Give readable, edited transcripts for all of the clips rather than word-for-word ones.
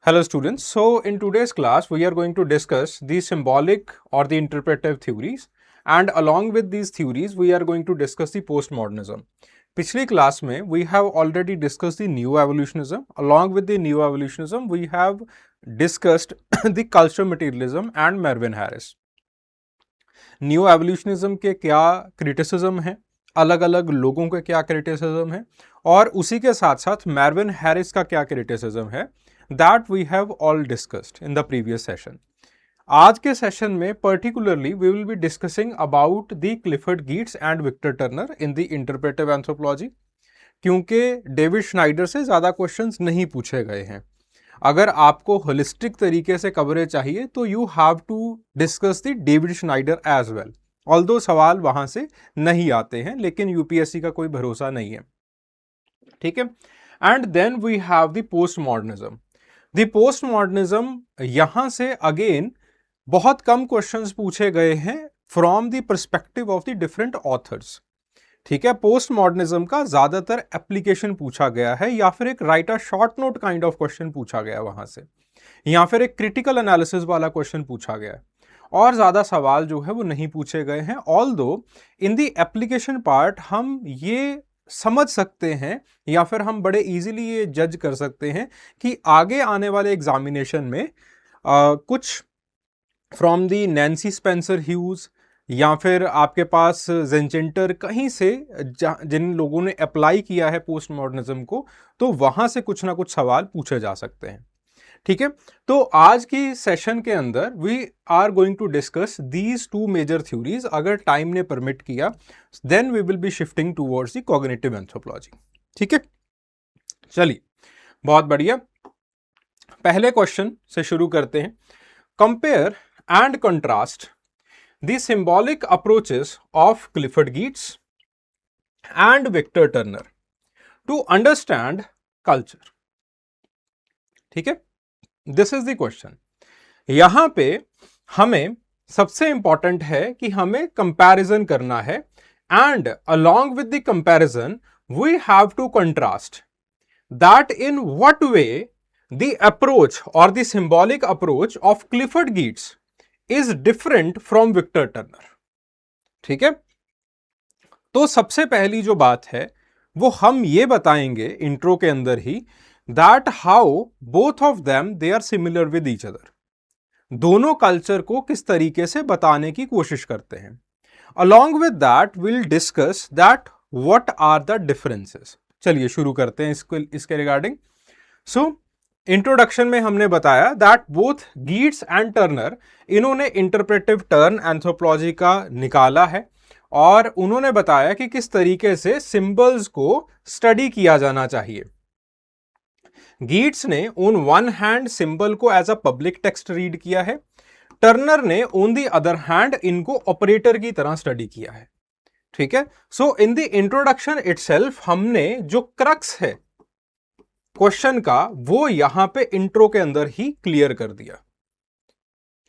Hello students, so in today's class we are going to discuss the symbolic or the interpretive theories, and along with these theories we are going to discuss the postmodernism. पिछली class में we have already discussed the neo evolutionism. Along with the neo evolutionism we have discussed the cultural materialism and Mervyn Harris. New evolutionism के क्या criticism है, अलग अलग लोगों के क्या क्रिटिसिज्म है, और उसी के साथ साथ मेरविन हैरिस का क्या क्रिटिसिज्म है, that we have all discussed in the previous session. आज के सेशन में particularly we will be discussing about the Clifford Geertz and Victor Turner in the interpretive anthropology, क्योंकि डेविड श्नाइडर से ज़्यादा क्वेश्चंस नहीं पूछे गए हैं. अगर आपको होलिस्टिक तरीके से कवरेज चाहिए तो you have to discuss the David Schneider as well. Although सवाल वहां से नहीं आते हैं, लेकिन यूपीएससी का कोई भरोसा नहीं है. ठीक है. And then we have the post modernism. The post modernism, यहां से अगेन बहुत कम क्वेश्चंस पूछे गए हैं from the perspective of the different authors. ठीक है. पोस्ट मॉडर्निज्म का ज्यादातर एप्लीकेशन पूछा गया है, या फिर एक right a short note kind of question पूछा गया वहां से, या फिर एक क्रिटिकल एनालिसिस वाला क्वेश्चन पूछा गया है, और ज्यादा सवाल जो है वो नहीं पूछे गए हैं. Although in the application part हम ये समझ सकते हैं, या फिर हम बड़े इजीली ये जज कर सकते हैं कि आगे आने वाले एग्जामिनेशन में कुछ from the Nancy Spencer huge, या फिर आपके पास जेंचेंटर, कहीं से जिन लोगों ने अप्लाई किया है पोस्ट मॉडर्निज्म को, तो वहां से कुछ ना कुछ सवाल पूछे जा सकते हैं. ठीक है. तो आज की सेशन के अंदर we are going to discuss these two major theories. अगर टाइम ने परमिट किया then we will be shifting towards the cognitive anthropology. ठीक है. चलिए, बहुत बढ़िया. पहले क्वेश्चन से शुरू करते हैं. Compare and contrast the symbolic approaches of Clifford Geertz and Victor Turner to understand culture. ठीक है. This is the question. यहां पे हमें सबसे इंपॉर्टेंट है कि हमें कंपैरिजन करना है, and along with the comparison we have to contrast that in what way the approach or the symbolic approach of Clifford Geertz is different from Victor Turner. ठीक है. तो सबसे पहली जो बात है वो हम ये बताएंगे इंट्रो के अंदर ही, that how both of them they are similar with each other. दोनों कल्चर को किस तरीके से बताने की कोशिश करते हैं. Along with that we'll discuss that what are the differences. चलिए शुरू करते हैं इसके रिगार्डिंग. सो इंट्रोडक्शन में हमने बताया दैट बोथ गीट्स एंड टर्नर, इन्होंने इंटरप्रेटिव टर्न एंथ्रोपोलॉजी का निकाला है, और उन्होंने बताया कि किस तरीके से सिंबल्स को स्टडी किया जाना चाहिए. गीट्स ने ऑन वन हैंड सिंबल को as a public text read किया है, टर्नर ने ऑन द अदर हैंड इनको ऑपरेटर की तरह स्टडी किया है. ठीक है. So in the introduction itself हमने जो क्रक्स है क्वेश्चन का वो यहां पे इंट्रो के अंदर ही क्लियर कर दिया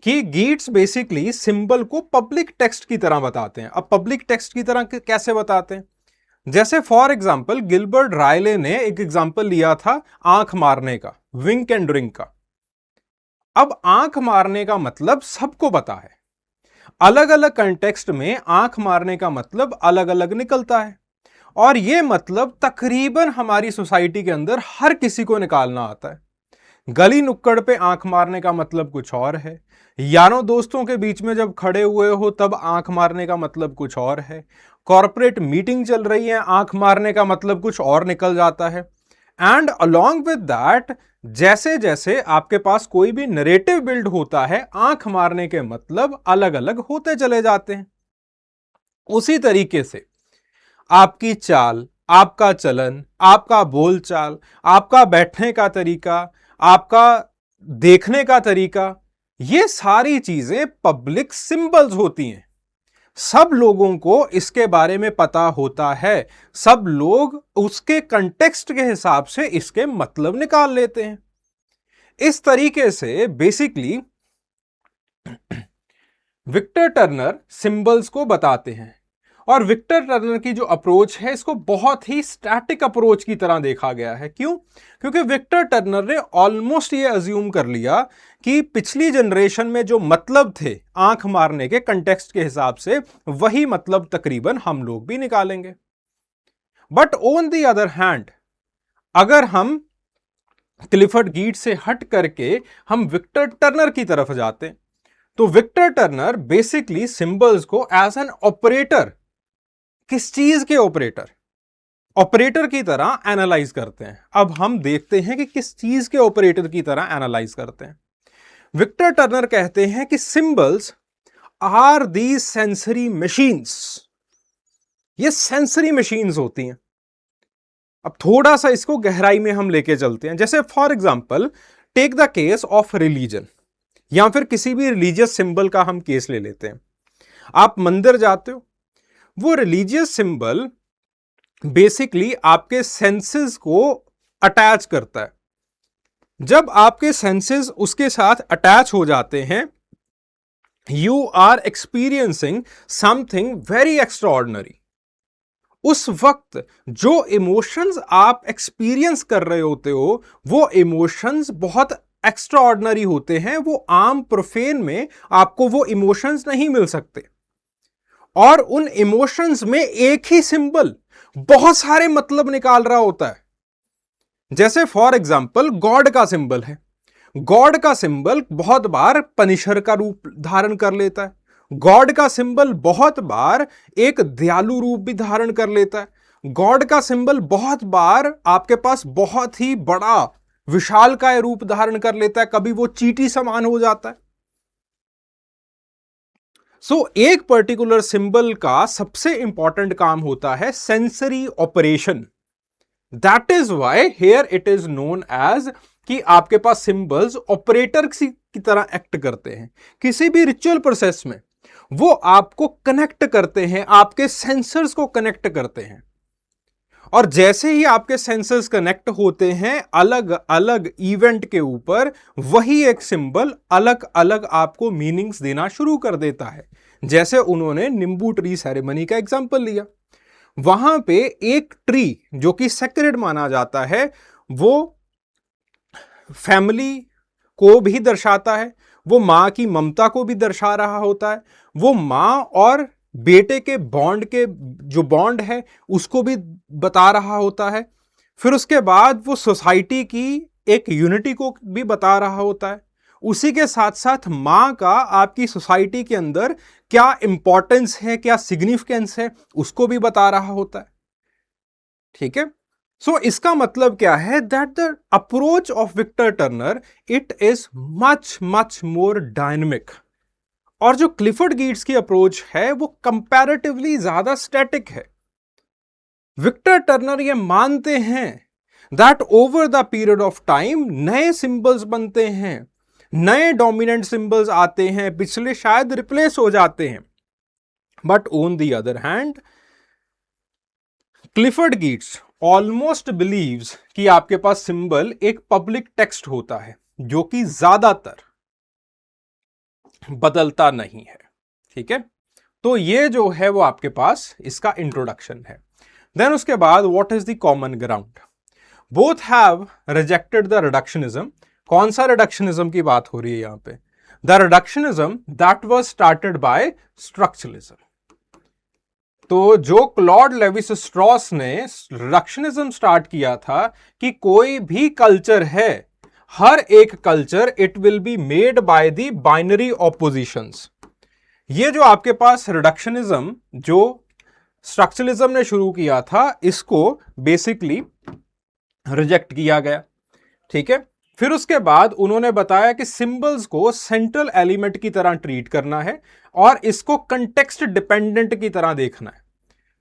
कि गीट्स बेसिकली सिंबल को पब्लिक टेक्स्ट की तरह बताते हैं. अब पब्लिक टेक्स्ट की तरह कैसे बताते हैं? जैसे फॉर एग्जांपल गिलबर्ट रायले ने एक एग्जांपल लिया था आंख मारने का, विंक एंड ड्रिंक का. अब आंख मारने का मतलब सबको पता है, अलग अलग कंटेक्स्ट में आंख मारने का मतलब अलग अलग निकलता है, और ये मतलब तकरीबन हमारी सोसाइटी के अंदर हर किसी को निकालना आता है. गली नुक्कड़ पे आंख मारने का मतलब कुछ और है, यारों दोस्तों के बीच में जब खड़े हुए हो तब आंख मारने का मतलब कुछ और है, कॉर्पोरेट मीटिंग चल रही है आंख मारने का मतलब कुछ और निकल जाता है. एंड अलोंग विद दैट जैसे जैसे आपके पास कोई भी नरेटिव बिल्ड होता है, आंख मारने के मतलब अलग अलग होते चले जाते हैं. उसी तरीके से आपकी चाल, आपका चलन, आपका बोलचाल, आपका बैठने का तरीका, आपका देखने का तरीका, ये सारी चीजें पब्लिक सिंबल्स होती हैं. सब लोगों को इसके बारे में पता होता है, सब लोग उसके कंटेक्स्ट के हिसाब से इसके मतलब निकाल लेते हैं. इस तरीके से बेसिकली विक्टर टर्नर सिंबल्स को बताते हैं, और विक्टर टर्नर की जो अप्रोच है इसको बहुत ही स्टैटिक अप्रोच की तरह देखा गया है। क्यों? क्योंकि विक्टर टर्नर ने ऑलमोस्ट ये अज्यूम कर लिया कि पिछली जनरेशन में जो मतलब थे आंख मारने के कंटेक्स्ट के हिसाब से, वही मतलब तकरीबन हम लोग भी निकालेंगे। But on the other hand, अगर हम क्लिफर्ड गीट्स से हट करके हम विक्टर टर्नर की तरफ जाते, तो विक्टर टर्नर बेसिकली सिंबल्स को एज एन ऑपरेटर, किस चीज के ऑपरेटर की तरह एनालाइज करते हैं। अब हम देखते हैं कि किस चीज के ऑपरेटर की तरह एनालाइज करते हैं। विक्टर टर्नर कहते हैं कि symbols are the sensory machines, ये सेंसरी मशीन्स होती हैं। अब थोड़ा सा इसको गहराई में हम लेके चलते हैं। जैसे for example take the case of religion, या फिर किसी भी रिलीजियस सिंबल का हम केस ले लेते हैं। आप मंदिर जाते हो, वो रिलीजियस सिंबल बेसिकली आपके सेंसेस को अटैच करता है। जब आपके सेंसेस उसके साथ अटैच हो जाते हैं, you are experiencing something very extraordinary. उस वक्त जो इमोशंस आप एक्सपीरियंस कर रहे होते हो, वो इमोशंस बहुत एक्स्ट्राऑर्डिनरी होते हैं। वो आम प्रोफेन में आपको वो इमोशंस नहीं मिल सकते। और उन इमोशंस में एक ही सिंबल बहुत सारे मतलब निकाल रहा होता है। जैसे फॉर एग्जांपल गॉड का सिंबल है। गॉड का सिंबल बहुत बार पनिशर का रूप धारण कर लेता है। गॉड का सिंबल बहुत बार एक दयालु रूप भी धारण कर लेता है। गॉड का सिंबल बहुत बार आपके पास बहुत ही बड़ा विशालकाय रूप धारण कर लेता है, कभी वो चींटी समान हो जाता है। एक पर्टिकुलर सिंबल का सबसे इंपॉर्टेंट काम होता है sensory operation. That is why here it is known as कि आपके पास सिंबल्स ऑपरेटर की तरह एक्ट करते हैं। किसी भी रिचुअल प्रोसेस में वो आपको कनेक्ट करते हैं, आपके सेंसर्स को कनेक्ट करते हैं। और जैसे ही आपके सेंसर्स कनेक्ट होते हैं अलग अलग इवेंट के ऊपर, वही एक सिंबल अलग अलग आपको मीनिंग्स देना शुरू कर देता है। जैसे उन्होंने नींबू ट्री सेरेमनी का एग्जांपल लिया। वहां पे एक ट्री जो कि सेक्रेड माना जाता है, वो फैमिली को भी दर्शाता है, वो मां की ममता को भी दर्शा रहा होता है, वो मां और बेटे के बॉन्ड के जो बॉन्ड है उसको भी बता रहा होता है। फिर उसके बाद वो सोसाइटी की एक यूनिटी को भी बता रहा होता है। उसी के साथ साथ मां का आपकी सोसाइटी के अंदर क्या इंपॉर्टेंस है, क्या सिग्निफिकेंस है, उसको भी बता रहा होता है। ठीक है। इसका मतलब क्या है? That the approach of Victor Turner it is much much more dynamic. और जो क्लिफर्ड गीट्स की अप्रोच है वो कंपैरेटिवली ज्यादा स्टैटिक है। विक्टर टर्नर ये मानते हैं that over the period of time नए सिंबल्स बनते हैं, नए डोमिनेंट सिंबल्स आते हैं, पिछले शायद रिप्लेस हो जाते हैं। But on the other hand Clifford Geertz almost believes कि आपके पास सिंबल एक पब्लिक टेक्स्ट होता है जो कि ज्यादातर बदलता नहीं है। ठीक है। तो ये जो है वो आपके पास इसका इंट्रोडक्शन है। देन उसके बाद what is the common ground? Both have rejected the reductionism. कौन सा रिडक्शनिज्म की बात हो रही है यहां पे? The reductionism that was started by structuralism. तो जो क्लॉड लेविस स्ट्रॉस ने रिडक्शनिज्म स्टार्ट किया था कि कोई भी कल्चर है, हर एक culture it will be made by the binary opposition's. ये जो आपके पास रिडक्शनिज्म जो स्ट्रक्चरलिज्म ने शुरू किया था, इसको बेसिकली रिजेक्ट किया गया। ठीक है। फिर उसके बाद उन्होंने बताया कि सिंबल्स को सेंट्रल एलिमेंट की तरह ट्रीट करना है और इसको कंटेक्स्ट डिपेंडेंट की तरह देखना है।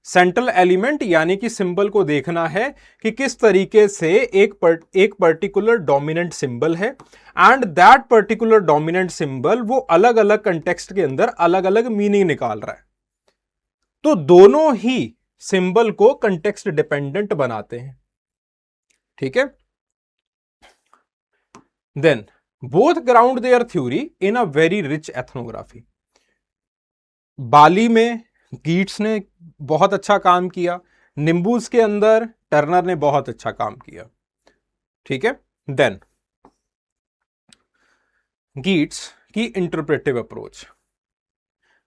सेंट्रल एलिमेंट यानी कि सिंबल को देखना है कि किस तरीके से एक पर्टिकुलर डोमिनेंट सिंबल है and that particular dominant symbol वो अलग अलग कंटेक्स्ट के अंदर अलग अलग मीनिंग निकाल रहा है। तो दोनों ही सिंबल को कंटेक्स्ट डिपेंडेंट बनाते हैं। ठीक है। Then both ground their theory in a very rich ethnography. Bali में कीट्स ने बहुत अच्छा काम किया, निम्बूस के अंदर टर्नर ने बहुत अच्छा काम किया। ठीक है, देन कीट्स की इंटरप्रेटिव अप्रोच।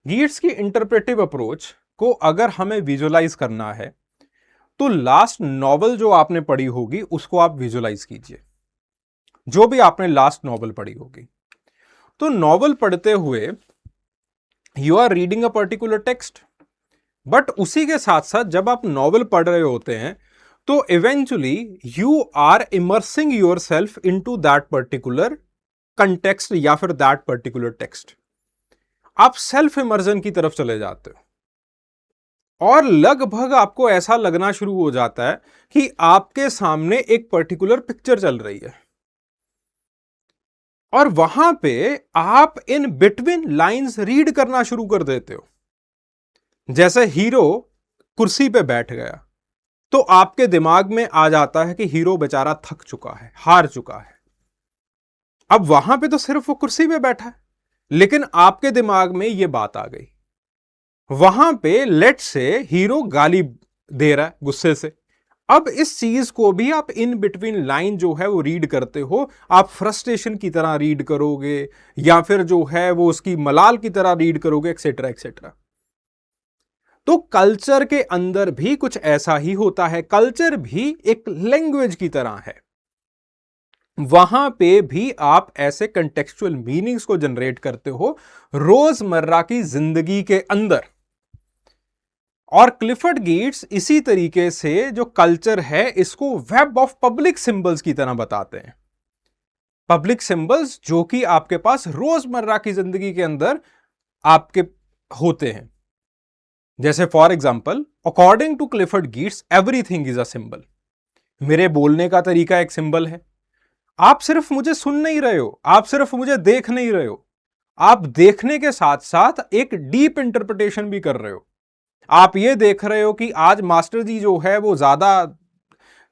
कीट्स की इंटरप्रेटिव अप्रोच को अगर हमें विजुअलाइज करना है तो लास्ट नॉवल जो आपने पढ़ी होगी उसको आप विजुअलाइज कीजिए, जो भी आपने लास्ट नॉवल पढ़ी होगी। तो नॉवल पढ़ते हुए you are reading a particular text, but उसी के साथ साथ जब आप नॉवल पढ़ रहे होते हैं तो eventually you are immersing yourself into that particular context या फिर दैट पर्टिकुलर टेक्स्ट। आप सेल्फ इमर्जन की तरफ चले जाते हो और लगभग आपको ऐसा लगना शुरू हो जाता है कि आपके सामने एक पर्टिकुलर पिक्चर चल रही है और वहां पे आप इन बिटवीन लाइंस रीड करना शुरू कर देते हो। जैसे हीरो कुर्सी पे बैठ गया तो आपके दिमाग में आ जाता है कि हीरो बेचारा थक चुका है, हार चुका है। अब वहां पे तो सिर्फ वो कुर्सी पे बैठा है, लेकिन आपके दिमाग में यह बात आ गई। वहां पे लेट से हीरो गाली दे रहा है गुस्से से। अब इस चीज को भी आप इन बिटवीन लाइन जो है वो रीड करते हो, आप फ्रस्ट्रेशन की तरह रीड करोगे या फिर जो है वो उसकी मलाल की तरह रीड करोगे, एक्सेट्रा एक्सेट्रा। तो कल्चर के अंदर भी कुछ ऐसा ही होता है। कल्चर भी एक लैंग्वेज की तरह है, वहां पे भी आप ऐसे कंटेक्चुअल मीनिंग्स को जनरेट करते हो रोजमर्रा की जिंदगी के अंदर। और क्लिफर्ड गेट्स इसी तरीके से जो कल्चर है इसको वेब ऑफ पब्लिक सिंबल्स की तरह बताते हैं। पब्लिक सिंबल्स जो कि आपके पास रोजमर्रा की जिंदगी के अंदर आपके होते हैं। जैसे for example, according to Clifford Geertz everything is a symbol. मेरे बोलने का तरीका एक सिंबल है। आप सिर्फ मुझे सुन नहीं रहे हो, आप सिर्फ मुझे देख नहीं रहे हो, आप देखने के साथ साथ एक डीप इंटरप्रिटेशन भी कर रहे हो। आप ये देख रहे हो कि आज मास्टर जी जो है वो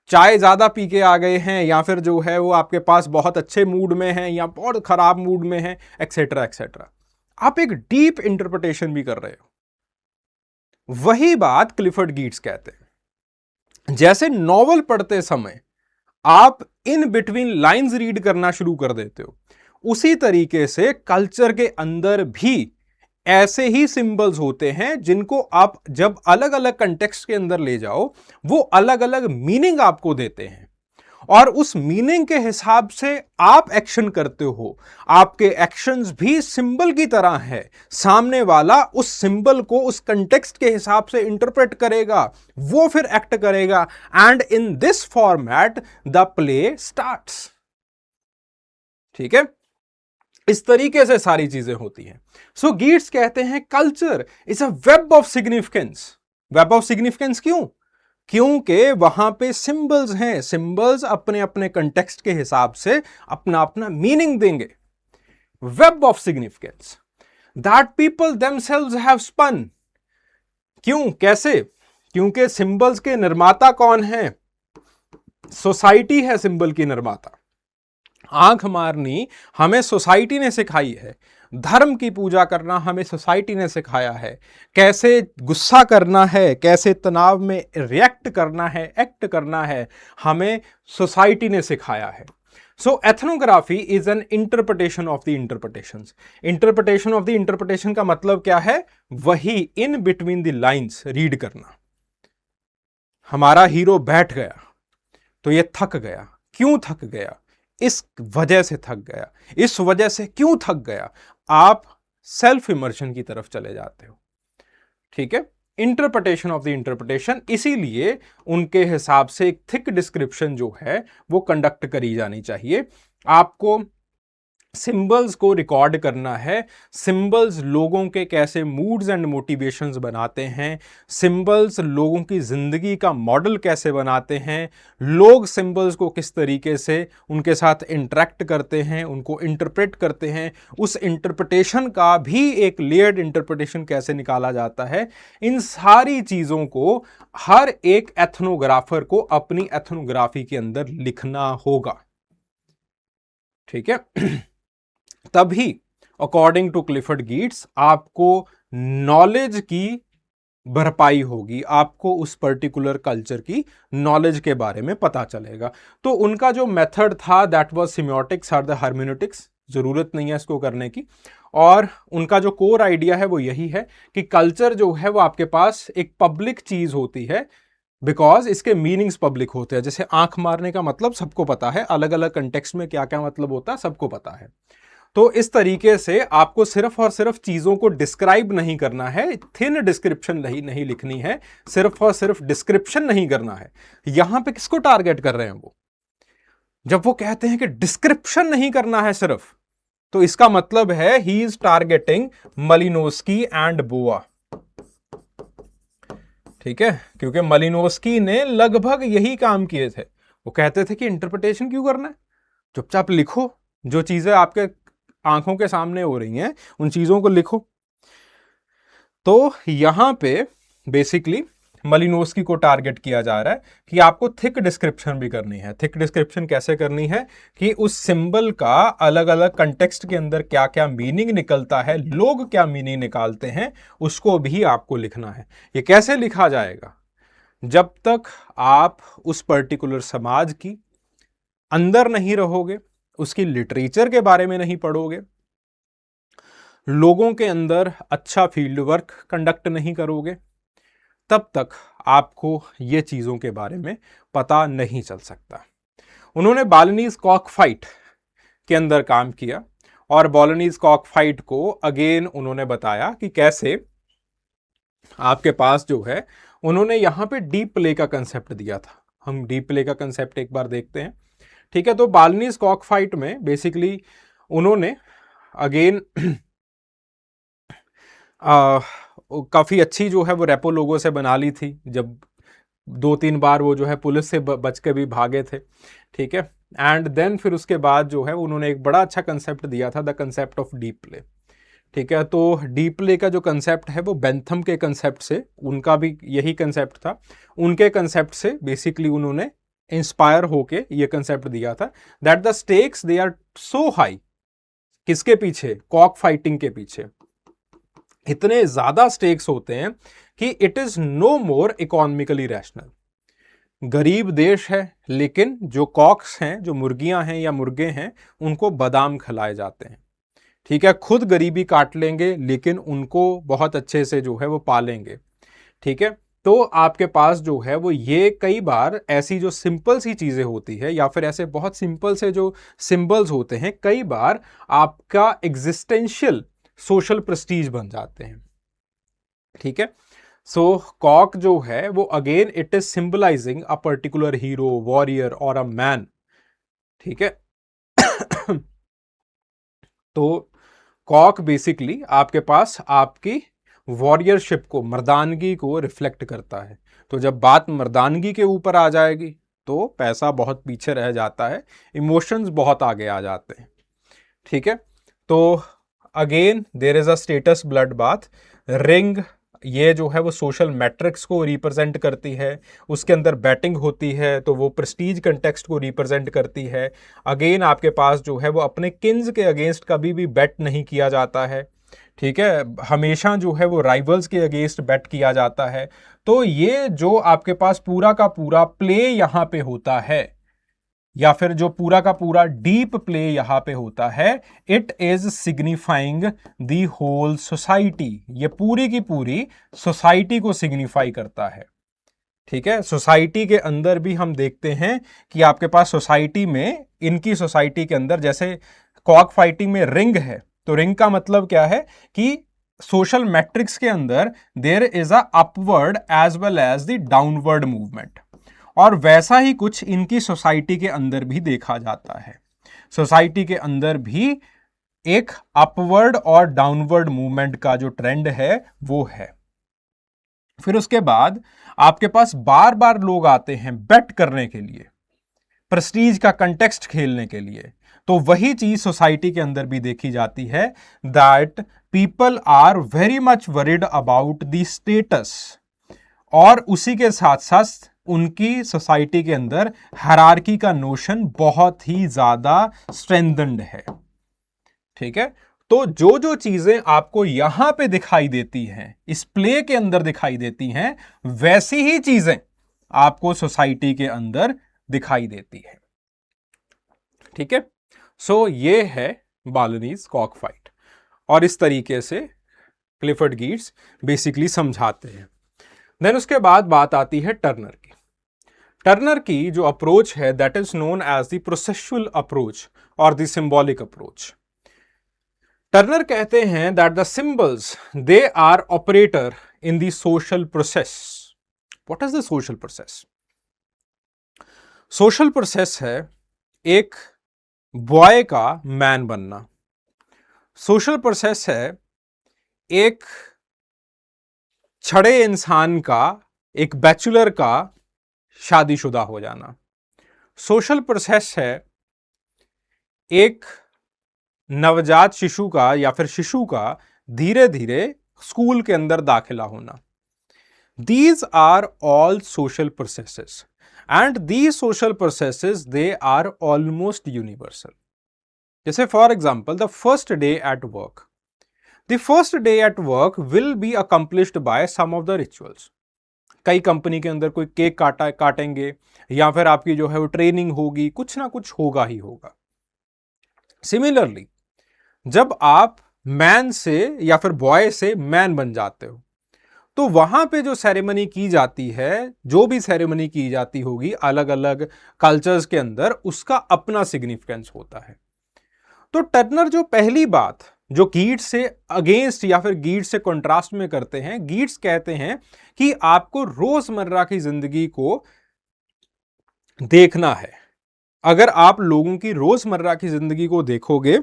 चाय ज्यादा पी के आ गए हैं, या फिर जो है वो आपके पास बहुत अच्छे मूड में हैं या बहुत खराब मूड में हैं, एक्सेट्रा एक्सेट्रा। आप एक डीप इंटरप्रिटेशन भी कर रहे हो। वही बात क्लिफर्ड गेट्स कहते हैं। जैसे नॉवल पढ़ते समय आप इन बिटवीन लाइंस रीड करना शुरू कर देते हो, उसी तरीके से कल्चर के अंदर भी ऐसे ही सिंबल्स होते हैं जिनको आप जब अलग अलग कंटेक्स्ट के अंदर ले जाओ वो अलग अलग मीनिंग आपको देते हैं और उस मीनिंग के हिसाब से आप एक्शन करते हो। आपके एक्शंस भी सिंबल की तरह है, सामने वाला उस सिंबल को उस कंटेक्स्ट के हिसाब से इंटरप्रेट करेगा, वो फिर एक्ट करेगा, and in this format the play starts. ठीक है, इस तरीके से सारी चीजें होती हैं। सो गेट्स कहते हैं culture is a web of significance. Web of significance क्यों? क्योंकि वहां पे सिंबल्स हैं, सिंबल्स अपने अपने कंटेक्स्ट के हिसाब से अपना अपना मीनिंग देंगे। Web of significance that people themselves have spun. क्यों, कैसे? क्योंकि सिंबल्स के निर्माता कौन है? सोसाइटी है सिंबल की निर्माता। आंख मारनी हमें सोसाइटी ने सिखाई है, धर्म की पूजा करना हमें सोसाइटी ने सिखाया है, कैसे गुस्सा करना है, कैसे तनाव में रिएक्ट करना है, एक्ट करना है, हमें सोसाइटी ने सिखाया है। So ethnography is an interpretation of the interpretations. Interpretation of the interpretation का मतलब क्या है? वही in between the lines read करना। हमारा हीरो बैठ गया तो ये थक गया। क्यों थक गया? इस वजह से थक गया। इस वजह से क्यों थक गया? आप सेल्फ इमर्शन की तरफ चले जाते हो। ठीक है, इंटरप्रिटेशन ऑफ द इंटरप्रिटेशन। इसीलिए उनके हिसाब से एक थिक डिस्क्रिप्शन जो है वो कंडक्ट करी जानी चाहिए। आपको सिंबल्स को रिकॉर्ड करना है। सिंबल्स लोगों के कैसे मूड्स एंड मोटिवेशंस बनाते हैं, सिंबल्स लोगों की जिंदगी का मॉडल कैसे बनाते हैं, लोग सिंबल्स को किस तरीके से उनके साथ इंटरेक्ट करते हैं, उनको इंटरप्रेट करते हैं, उस इंटरप्रिटेशन का भी एक लेयर्ड इंटरप्रिटेशन कैसे निकाला जाता है। इन सारी चीजों को हर एक एथनोग्राफर को अपनी एथनोग्राफी के अंदर लिखना होगा। ठीक है, तभी अकॉर्डिंग टू क्लिफर्ड गेट्स आपको नॉलेज की भरपाई होगी, आपको उस पर्टिकुलर कल्चर की नॉलेज के बारे में पता चलेगा। तो उनका जो मेथड था दैट वाज सिम्योटिक्स और द हर्मेनेutics, जरूरत नहीं है इसको करने की। और उनका जो कोर आइडिया है वो यही है कि कल्चर जो है वो आपके पास एक पब्लिक चीज होती है, बिकॉज इसके मीनिंग्स पब्लिक होते हैं। जैसे आंख मारने का मतलब सबको पता है, अलग अलग कंटेक्स्ट में क्या क्या मतलब होता है सबको पता है। तो इस तरीके से आपको सिर्फ और सिर्फ चीजों को डिस्क्राइब नहीं करना है, थिन डिस्क्रिप्शन नहीं लिखनी है, सिर्फ और सिर्फ डिस्क्रिप्शन नहीं करना है। यहां पे किसको टारगेट कर रहे हैं वो? जब वो कहते हैं कि डिस्क्रिप्शन नहीं करना है सिर्फ, तो इसका मतलब है ही इज टारगेटिंग मलिनोस्की एंड बोआ। ठीक है, क्योंकि मलिनोस्की ने लगभग यही काम किए थे। वो कहते थे कि इंटरप्रिटेशन क्यों करना है, चुपचाप लिखो, जो चीजें आपके आंखों के सामने हो रही हैं उन चीजों को लिखो। तो यहां पे बेसिकली मलिनोस्की को टारगेट किया जा रहा है कि आपको थिक डिस्क्रिप्शन भी करनी है। थिक डिस्क्रिप्शन कैसे करनी है कि उस सिंबल का अलग अलग कंटेक्स्ट के अंदर क्या क्या मीनिंग निकलता है, लोग क्या मीनिंग निकालते हैं, उसको भी आपको लिखना है। ये कैसे लिखा जाएगा? जब तक आप उस पर्टिकुलर समाज की अंदर नहीं रहोगे, उसकी लिटरेचर के बारे में नहीं पढ़ोगे, लोगों के अंदर अच्छा फील्ड वर्क कंडक्ट नहीं करोगे, तब तक आपको ये चीजों के बारे में पता नहीं चल सकता। उन्होंने बालनीज कॉक फाइट के अंदर काम किया और बालनीज कॉक फाइट को अगेन उन्होंने बताया कि कैसे आपके पास जो है, उन्होंने यहां पे डीप प्ले का कंसेप्ट दिया था। हम डीप प्ले का कंसेप्ट एक बार देखते हैं। ठीक है, तो बालनीज कॉक फाइट में बेसिकली उन्होंने अगेन काफी अच्छी जो है वो रेपो लोगों से बना ली थी, जब 2-3 बार वो जो है पुलिस से बच के भी भागे थे। ठीक है, एंड देन फिर उसके बाद जो है उन्होंने एक बड़ा अच्छा कंसेप्ट दिया था, the concept of deep play. ठीक है, तो डीप प्ले का जो कंसेप्ट है वो बेंथम के कंसेप्ट से, उनका भी यही कंसेप्ट था, उनके कंसेप्ट से बेसिकली उन्होंने इंस्पायर होके ये कंसेप्ट दिया था that the stakes they are so high. किसके पीछे? कॉक फाइटिंग के पीछे इतने ज्यादा स्टेक्स होते हैं कि it is no more economically rational. गरीब देश है, लेकिन जो कॉक्स हैं, जो मुर्गियां हैं या मुर्गे हैं, उनको बादाम खिलाए जाते हैं। ठीक है, खुद गरीबी काट लेंगे लेकिन उनको बहुत अच्छे से जो है वो पालेंगे। ठीक है, तो आपके पास जो है वो ये कई बार ऐसी जो सिंपल सी चीजें होती है या फिर ऐसे बहुत सिंपल से जो सिंबल्स होते हैं, कई बार आपका एग्जिस्टेंशियल सोशल प्रेस्टीज बन जाते हैं। ठीक है, सो कॉक जो है वो again it is symbolising a particular hero, warrior और अ मैन। ठीक है तो कॉक बेसिकली आपके पास आपकी वॉरियरशिप को, मर्दानगी को रिफ्लेक्ट करता है। तो जब बात मर्दानगी के ऊपर आ जाएगी तो पैसा बहुत पीछे रह जाता है, इमोशंस बहुत आगे आ जाते हैं। ठीक है, तो again there is a status blood bath ring, ये जो है वो सोशल मैट्रिक्स को रिप्रेजेंट करती है। उसके अंदर बैटिंग होती है तो वो प्रेस्टीज कंटेक्स्ट को रिप्रेजेंट करती है। अगेन आपके पास जो है वो अपने किन्स के अगेंस्ट कभी भी बेट नहीं किया जाता है। ठीक है, हमेशा जो है वो राइवल्स के अगेंस्ट बेट किया जाता है। तो ये जो आपके पास पूरा का पूरा प्ले यहां पे होता है, या फिर जो पूरा का पूरा डीप प्ले यहां पे होता है, it is signifying the whole society. ये पूरी की पूरी सोसाइटी को सिग्निफाई करता है। ठीक है, सोसाइटी के अंदर भी हम देखते हैं कि आपके पास सोसाइटी में, इनकी सोसाइटी के अंदर जैसे कॉक फाइटिंग में रिंग है, तो रिंग का मतलब क्या है कि सोशल मैट्रिक्स के अंदर there is a upward as well as the downward movement. और वैसा ही कुछ इनकी सोसाइटी के अंदर भी देखा जाता है। सोसाइटी के अंदर भी एक अपवर्ड और डाउनवर्ड मूवमेंट का जो ट्रेंड है वो है। फिर उसके बाद आपके पास बार बार लोग आते हैं बेट करने के लिए, प्रेस्टीज का कंटेक्स्ट खेलने के लिए। तो वही चीज सोसाइटी के अंदर भी देखी जाती है that people are very much worried about the status, और उसी के साथ साथ उनकी सोसाइटी के अंदर हायरार्की का नोशन बहुत ही ज्यादा स्ट्रेंथन्ड है। ठीक है, तो जो जो चीजें आपको यहां पे दिखाई देती हैं, इस प्ले के अंदर दिखाई देती हैं, वैसी ही चीजें आपको सोसाइटी के अंदर दिखाई देती है। ठीक है, सो ये है बालोनीज कॉकफाइट, और इस तरीके से क्लिफर्ड गिब्स बेसिकली समझाते हैं। देन उसके बाद बात आती है टर्नर की। टर्नर की जो अप्रोच है that is known as the processual approach और द सिंबॉलिक अप्रोच। टर्नर कहते हैं that the symbols they are operator in the social process. What is the social process? Social process है एक boy का man बनना। Social process है एक छड़े इंसान का, एक बैचलर का शादीशुदा हो जाना। सोशल प्रोसेस है एक नवजात शिशु का या फिर शिशु का धीरे धीरे स्कूल के अंदर दाखिला होना। These are all social processes and these social processes they are almost universal. जैसे for example the first day at work, the first day at work will be accomplished by some of the rituals. कई company के अंदर कोई cake काटेंगे या फिर आपकी जो है वो ट्रेनिंग होगी, कुछ ना कुछ होगा ही होगा। सिमिलरली जब आप मैन से या फिर बॉय से मैन बन जाते हो तो वहां पे जो सेरेमनी की जाती है, जो भी सेरेमनी की जाती होगी अलग अलग कल्चर्स के अंदर, उसका अपना सिग्निफिकेंस होता है। तो टर्नर जो पहली बात जो गिब्स से अगेंस्ट या फिर गिब्स से कॉन्ट्रास्ट में करते हैं, गिब्स कहते हैं कि आपको रोजमर्रा की जिंदगी को देखना है। अगर आप लोगों की रोजमर्रा की जिंदगी को देखोगे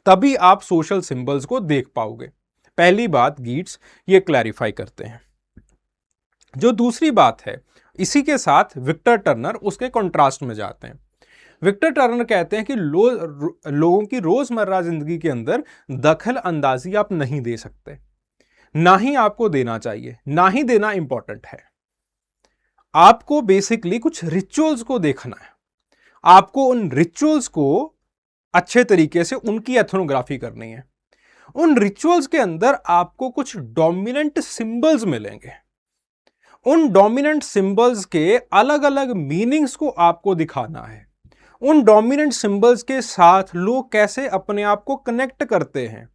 तभी आप सोशल सिंबल्स को देख पाओगे। पहली बात गिब्स ये क्लैरिफाई करते हैं। जो दूसरी बात है, इसी के साथ विक्टर टर्नर उसके कॉन्ट्रास्ट में जाते हैं। विक्टर टर्नर कहते हैं कि लोगों की रोजमर्रा जिंदगी के अंदर दखल अंदाजी आप नहीं दे सकते, ना ही आपको देना चाहिए, ना ही देना इंपॉर्टेंट है। आपको बेसिकली कुछ रिचुअल्स को देखना है, आपको उन रिचुअल्स को अच्छे तरीके से उनकी एथनोग्राफी करनी है। उन रिचुअल्स के अंदर आपको कुछ डोमिनेंट सिंबल्स मिलेंगे, उन डोमिनेंट सिंबल्स के अलग अलग मीनिंग्स को आपको दिखाना है। उन डोमिनेंट सिंबल्स के साथ लोग कैसे अपने आप को कनेक्ट करते हैं,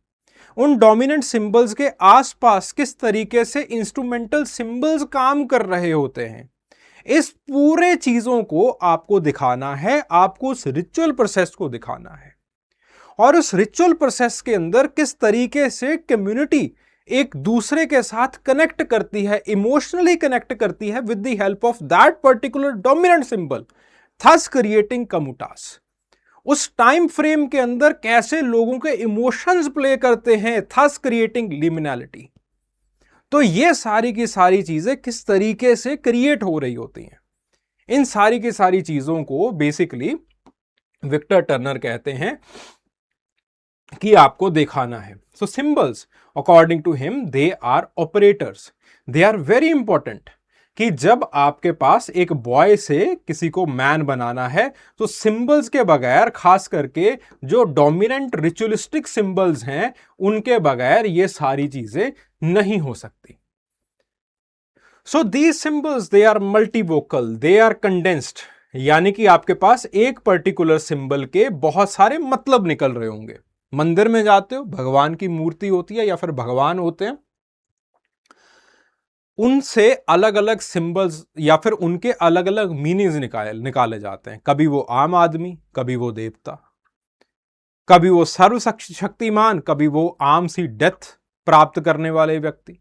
उन डोमिनेंट सिंबल्स के आसपास किस तरीके से इंस्ट्रूमेंटल सिंबल्स काम कर रहे होते हैं, इस पूरे चीजों को आपको दिखाना है, आपको उस रिचुअल प्रोसेस को दिखाना है। और उस रिचुअल प्रोसेस के अंदर किस तरीके से कम्युनिटी एक दूसरे के साथ कनेक्ट करती है, इमोशनली कनेक्ट करती है with the help of that particular dominant symbol, thus creating communitas. उस टाइम फ्रेम के अंदर कैसे लोगों के इमोशंस प्ले करते हैं, थस क्रिएटिंग लिमिनैलिटी। तो ये सारी की सारी चीजें किस तरीके से क्रिएट हो रही होती हैं, इन सारी की सारी चीजों को बेसिकली विक्टर टर्नर कहते हैं कि आपको दिखाना है। So symbols according to him they are operators, they are very important. कि जब आपके पास एक बॉय से किसी को मैन बनाना है तो सिंबल्स के बगैर, खास करके जो डोमिनेंट रिचुअलिस्टिक सिंबल्स हैं, उनके बगैर ये सारी चीजें नहीं हो सकती। So these symbols they are multivocal, they are condensed, यानी कि आपके पास एक पर्टिकुलर सिंबल के बहुत सारे मतलब निकल रहे होंगे। मंदिर में जाते हो, भगवान की मूर्ति होती है या फिर भगवान होते हैं, उनसे अलग अलग सिंबल्स या फिर उनके अलग अलग मीनिंग्स निकाले जाते हैं। कभी वो आम आदमी, कभी वो देवता, कभी वो सर्वशक्तिमान, कभी वो आम सी डेथ प्राप्त करने वाले व्यक्ति,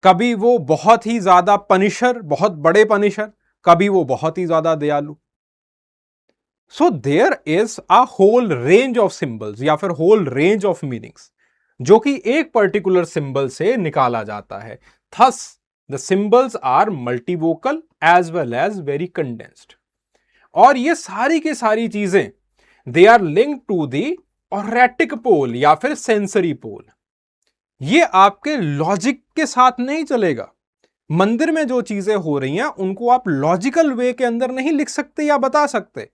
कभी वो बहुत ही ज्यादा पनिशर, बहुत बड़े पनिशर, कभी वो बहुत ही ज्यादा दयालु। So there is a whole range of symbols या फिर होल रेंज ऑफ मीनिंग्स जो कि एक पर्टिकुलर सिंबल से निकाला जाता है। Thus, the symbols are multivocal as well as very condensed. और ये सारी की सारी चीजें they are linked to the auratic pole या फिर sensory pole. ये आपके लॉजिक के साथ नहीं चलेगा। मंदिर में जो चीजें हो रही हैं उनको आप लॉजिकल वे के अंदर नहीं लिख सकते या बता सकते।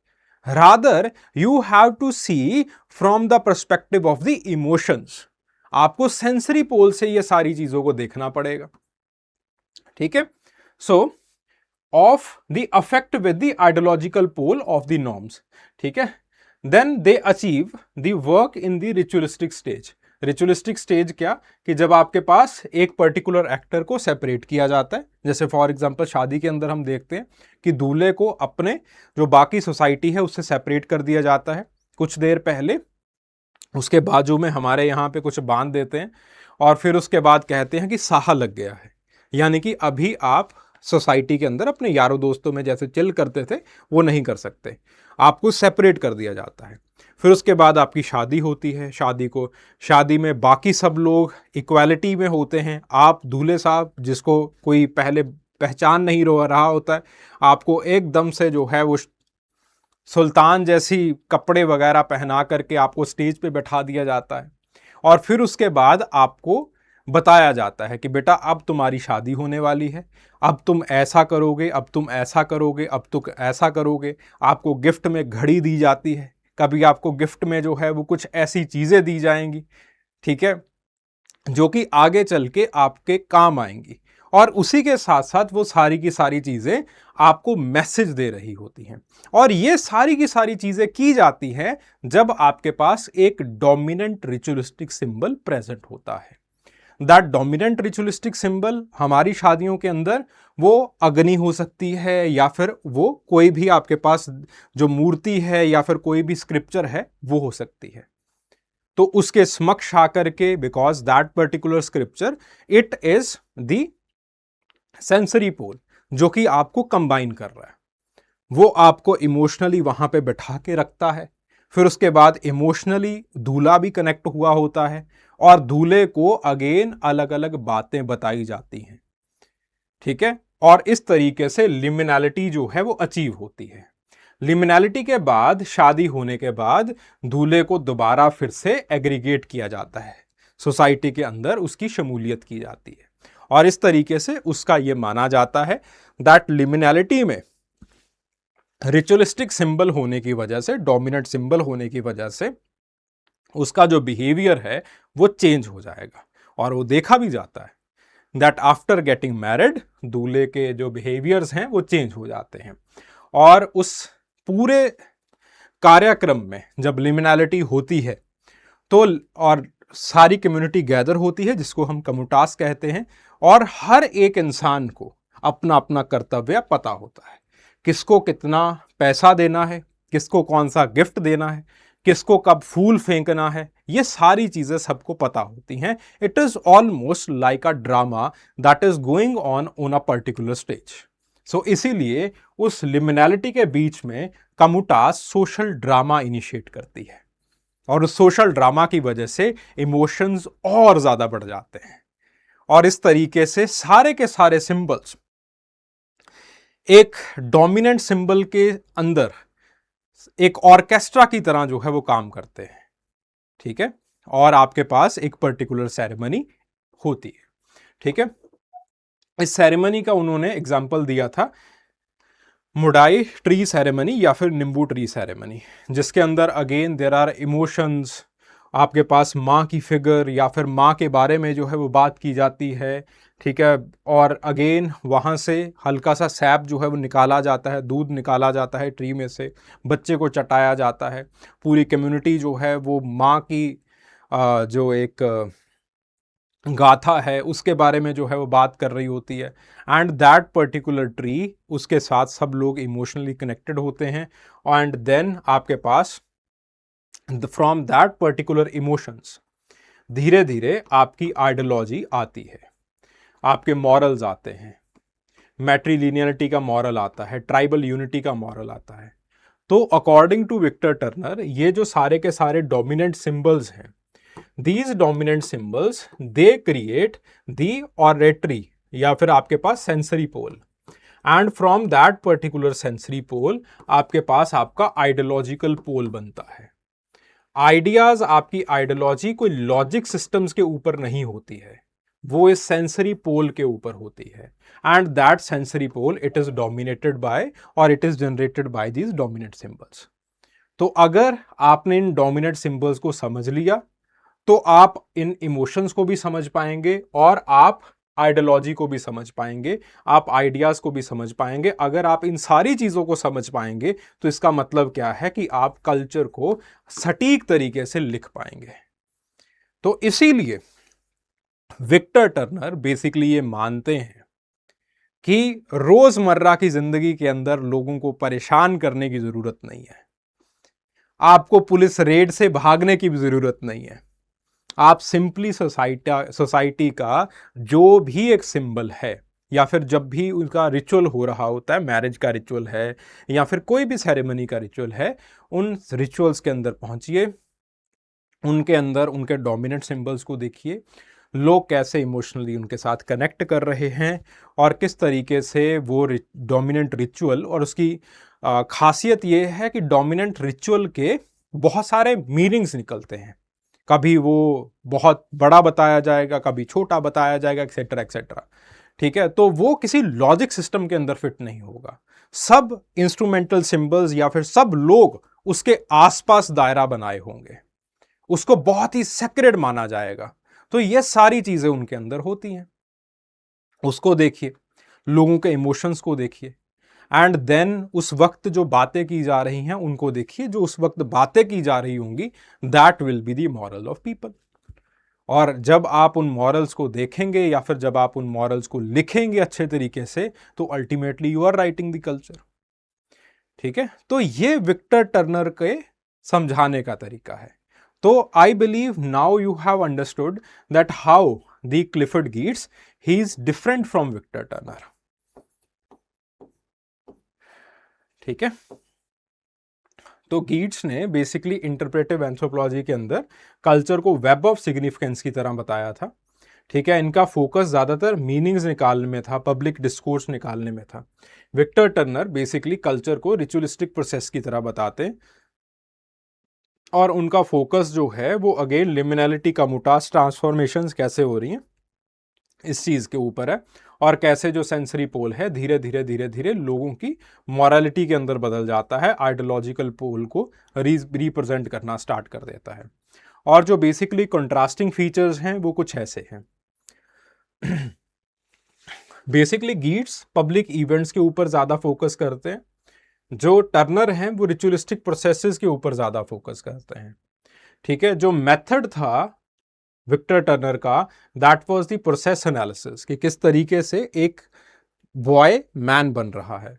Rather you have to see from the perspective of the emotions. आपको सेंसरी पोल से ये सारी चीजों को देखना पड़ेगा, ठीक है। So of the affect with the ideological pole of the norms, ठीक है। Then they achieve the work in the ritualistic stage. Ritualistic stage क्या, कि जब आपके पास एक पर्टिकुलर एक्टर को सेपरेट किया जाता है, जैसे फॉर एग्जांपल शादी के अंदर हम देखते हैं कि दूल्हे को अपने जो बाकी सोसाइटी है उससे सेपरेट कर दिया जाता है कुछ देर पहले, उसके बाजू में हमारे यहाँ पे कुछ बांध देते हैं और फिर उसके बाद कहते हैं कि साहा लग गया है, यानी कि अभी आप सोसाइटी के अंदर अपने यारों दोस्तों में जैसे चिल करते थे वो नहीं कर सकते, आपको सेपरेट कर दिया जाता है। फिर उसके बाद आपकी शादी होती है, शादी में बाकी सब लोग इक्वालिटी में होते हैं। आप दूल्हे साहब जिसको कोई पहले पहचान नहीं रहा होता है, आपको एकदम से जो है वो सुल्तान जैसी कपड़े वगैरह पहना करके आपको स्टेज पे बैठा दिया जाता है और फिर उसके बाद आपको बताया जाता है कि बेटा अब तुम्हारी शादी होने वाली है, अब तुम ऐसा करोगे, अब तुम ऐसा करोगे, अब तुम ऐसा करोगे। आपको गिफ्ट में घड़ी दी जाती है, कभी आपको गिफ्ट में जो है वो कुछ ऐसी चीज़ें दी जाएंगी, ठीक है, जो कि आगे चल के आपके काम आएंगी। और उसी के साथ साथ वो सारी की सारी चीज़ें आपको मैसेज दे रही होती हैं। और ये सारी की सारी चीज़ें की जाती हैं जब आपके पास एक डोमिनेंट रिचुअलिस्टिक सिंबल प्रेजेंट होता है। दैट डोमिनेंट रिचुअलिस्टिक सिंबल हमारी शादियों के अंदर वो अग्नि हो सकती है, या फिर वो कोई भी आपके पास जो मूर्ति है या फिर कोई भी स्क्रिप्चर है वो हो सकती है। तो उसके समक्ष आकर के, because that particular scripture it is the sensory pole जो कि आपको कंबाइन कर रहा है, वो आपको इमोशनली वहां पे बैठा के रखता है। फिर उसके बाद इमोशनली दूल्हा भी कनेक्ट हुआ होता है और दूल्हे को अगेन अलग अलग बातें बताई जाती हैं, ठीक है। और इस तरीके से लिमिनैलिटी जो है वो अचीव होती है। लिमिनैलिटी के बाद, शादी होने के बाद दूल्हे को दोबारा फिर से एग्रीगेट किया जाता है, सोसाइटी के अंदर उसकी शमूलियत की जाती है और इस तरीके से उसका यह माना जाता है दैट लिमिनैलिटी में रिचुअलिस्टिक सिंबल होने की वजह से, डोमिनेंट सिंबल होने की वजह से उसका जो बिहेवियर है वो चेंज हो जाएगा। और वो देखा भी जाता है दैट आफ्टर गेटिंग मैरिड दूल्हे के जो बिहेवियर्स हैं वो चेंज हो जाते हैं। और उस पूरे कार्यक्रम में जब लिमिनैलिटी होती है तो और सारी कम्युनिटी गैदर होती है जिसको हम कम्युटास कहते हैं, और हर एक इंसान को अपना अपना कर्तव्य पता होता है, किसको कितना पैसा देना है, किसको कौन सा गिफ्ट देना है, किसको कब फूल फेंकना है, ये सारी चीजें सबको पता होती हैं। It is almost like a drama that is going on a particular stage. So इसीलिए उस लिमिनैलिटी के बीच में कम्युटास सोशल ड्रामा इनिशिएट करती है और उस सोशल ड्रामा की वजह से इमोशंस और ज्यादा बढ़ जाते हैं और इस तरीके से सारे के सारे सिंबल्स एक डोमिनेंट सिंबल के अंदर एक ऑर्केस्ट्रा की तरह जो है वो काम करते हैं, ठीक है। और आपके पास एक पर्टिकुलर सेरेमनी होती है, ठीक है। इस सेरेमनी का उन्होंने एग्जाम्पल दिया था मुडाई ट्री सेरेमनी या फिर नींबू ट्री सेरेमनी, जिसके अंदर अगेन देयर आर इमोशंस, आपके पास माँ की फिगर या फिर माँ के बारे में जो है वो बात की जाती है, ठीक है। और अगेन वहाँ से हल्का सा सैप जो है वो निकाला जाता है, दूध निकाला जाता है ट्री में से, बच्चे को चटाया जाता है। पूरी कम्युनिटी जो है वो माँ की जो एक गाथा है उसके बारे में जो है वो बात कर रही होती है। एंड दैट पर्टिकुलर ट्री, उसके साथ सब लोग इमोशनली कनेक्टेड होते हैं। एंड देन आपके पास फ्रॉम दैट पर्टिकुलर इमोशंस धीरे धीरे आपकी आइडियोलॉजी आती है, आपके मॉरल्स आते हैं, मैट्रिलिनियरिटी का मॉरल आता है, ट्राइबल यूनिटी का मॉरल आता है। तो अकॉर्डिंग टू विक्टर टर्नर ये जो सारे के सारे डोमिनेंट सिंबल्स हैं, these dominant symbols they create the oratory या फिर आपके पास sensory pole, and from that particular sensory pole आपके पास आपका आइडियोलॉजिकल पोल बनता है। आइडियाज, आपकी आइडियोलॉजी कोई लॉजिक सिस्टम्स के ऊपर नहीं होती है, वो इस सेंसरी पोल के ऊपर होती है। And that sensory pole it is dominated by और it is generated by these dominant symbols. तो अगर आपने इन डोमिनेंट सिंबल्स को समझ लिया तो आप इन इमोशंस को भी समझ पाएंगे और आप आइडियोलॉजी को भी समझ पाएंगे, आप आइडियाज को भी समझ पाएंगे। अगर आप इन सारी चीजों को समझ पाएंगे तो इसका मतलब क्या है कि आप कल्चर को सटीक तरीके से लिख पाएंगे। तो इसीलिए विक्टर टर्नर बेसिकली ये मानते हैं कि रोजमर्रा की जिंदगी के अंदर लोगों को परेशान करने की जरूरत नहीं है, आपको पुलिस रेड से भागने की भी जरूरत नहीं है। आप सिंपली सोसाइटी का जो भी एक सिंबल है या फिर जब भी उनका रिचुअल हो रहा होता है, मैरिज का रिचुअल है या फिर कोई भी सेरेमनी का रिचुअल है, उन रिचुअल्स के अंदर पहुंचिए, उनके अंदर उनके डोमिनेंट सिंबल्स को देखिए, लोग कैसे इमोशनली उनके साथ कनेक्ट कर रहे हैं और किस तरीके से वो डोमिनेंट रिचुअल, और उसकी खासियत ये है कि डोमिनेंट रिचुअल के बहुत सारे मीनिंग्स निकलते हैं। कभी वो बहुत बड़ा बताया जाएगा, कभी छोटा बताया जाएगा, एक्सेट्रा एक्सेट्रा। ठीक है, तो वो किसी लॉजिक सिस्टम के अंदर फिट नहीं होगा। सब इंस्ट्रूमेंटल सिंबल्स या फिर सब लोग उसके आसपास दायरा बनाए होंगे, उसको बहुत ही सेक्रेड माना जाएगा। तो ये सारी चीजें उनके अंदर होती हैं। उसको देखिए, लोगों के इमोशंस को देखिए, एंड देन उस वक्त जो बातें की जा रही हैं उनको देखिए। जो उस वक्त बातें की जा रही होंगी, that will be the moral of people. और जब आप उन मॉरल्स को देखेंगे या फिर जब आप उन मॉरल्स को लिखेंगे अच्छे तरीके से, तो ultimately you are writing the culture. ठीक है, तो ये विक्टर टर्नर के समझाने का तरीका है। तो I believe now you have understood that how the Clifford Geertz he is different from Victor Turner. ठीक है, तो गीट्स ने बेसिकली इंटरप्रेटिव एंथ्रोपोलॉजी के अंदर कल्चर को वेब ऑफ सिग्निफिकेंस की तरह बताया था। ठीक है, इनका फोकस ज्यादातर मीनिंग्स निकालने में था, पब्लिक डिस्कोर्स निकालने में था। विक्टर टर्नर बेसिकली कल्चर को रिचुअलिस्टिक प्रोसेस की तरह बताते और उनका फोकस जो है वो अगेन लिमिनैलिटी, कम्यूटास ट्रांसफॉर्मेशंस कैसे हो रही हैं इस चीज के ऊपर है, और कैसे जो सेंसरी पोल है धीरे धीरे लोगों की मॉरलिटी के अंदर बदल जाता है, आइडियोलॉजिकल पोल को रिप्रेजेंट करना स्टार्ट कर देता है। और जो बेसिकली कंट्रास्टिंग फीचर्स हैं वो कुछ ऐसे हैं। बेसिकली गीट्स पब्लिक इवेंट्स के ऊपर ज्यादा फोकस करते हैं, जो टर्नर हैं वो रिचुअलिस्टिक प्रोसेसेस के ऊपर ज्यादा फोकस करते हैं। ठीक है, जो मेथड था विक्टर टर्नर का, that was the process analysis, कि किस तरीके से एक बॉय मैन बन रहा है।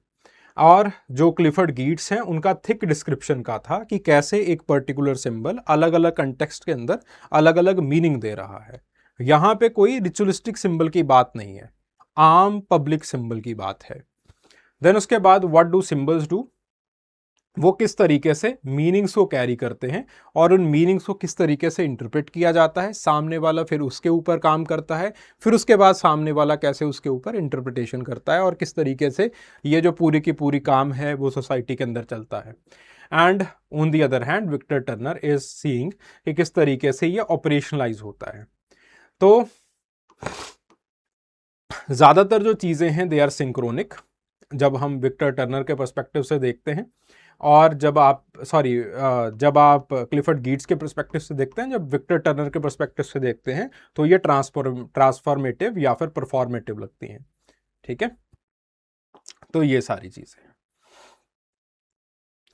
और जो क्लिफर्ड गीट्स हैं उनका थिक डिस्क्रिप्शन का था कि कैसे एक पर्टिकुलर सिंबल अलग अलग कंटेक्स्ट के अंदर अलग अलग मीनिंग दे रहा है। यहां पे कोई रिचुअलिस्टिक सिंबल की बात नहीं है, आम पब्लिक सिंबल की बात है। देन उसके बाद व्हाट डू सिंबल्स डू, वो किस तरीके से मीनिंग्स को कैरी करते हैं और उन मीनिंग्स को किस तरीके से इंटरप्रेट किया जाता है, सामने वाला फिर उसके ऊपर काम करता है, फिर उसके बाद सामने वाला कैसे उसके ऊपर इंटरप्रिटेशन करता है, और किस तरीके से ये जो पूरी की पूरी काम है वो सोसाइटी के अंदर चलता है। And on the other hand Victor Turner is seeing कि किस तरीके से ये ऑपरेशनलाइज होता है। तो ज्यादातर जो चीजें हैं दे आर सिंक्रोनिक, जब हम विक्टर टर्नर के पर्सपेक्टिव से देखते हैं, और जब आप क्लिफर्ड गीट्स के पर्सपेक्टिव से देखते हैं, जब विक्टर टर्नर के पर्सपेक्टिव से देखते हैं, तो ये ट्रांसफॉर्मेटिव या फिर परफॉर्मेटिव लगती हैं। ठीक है, तो ये सारी चीजें।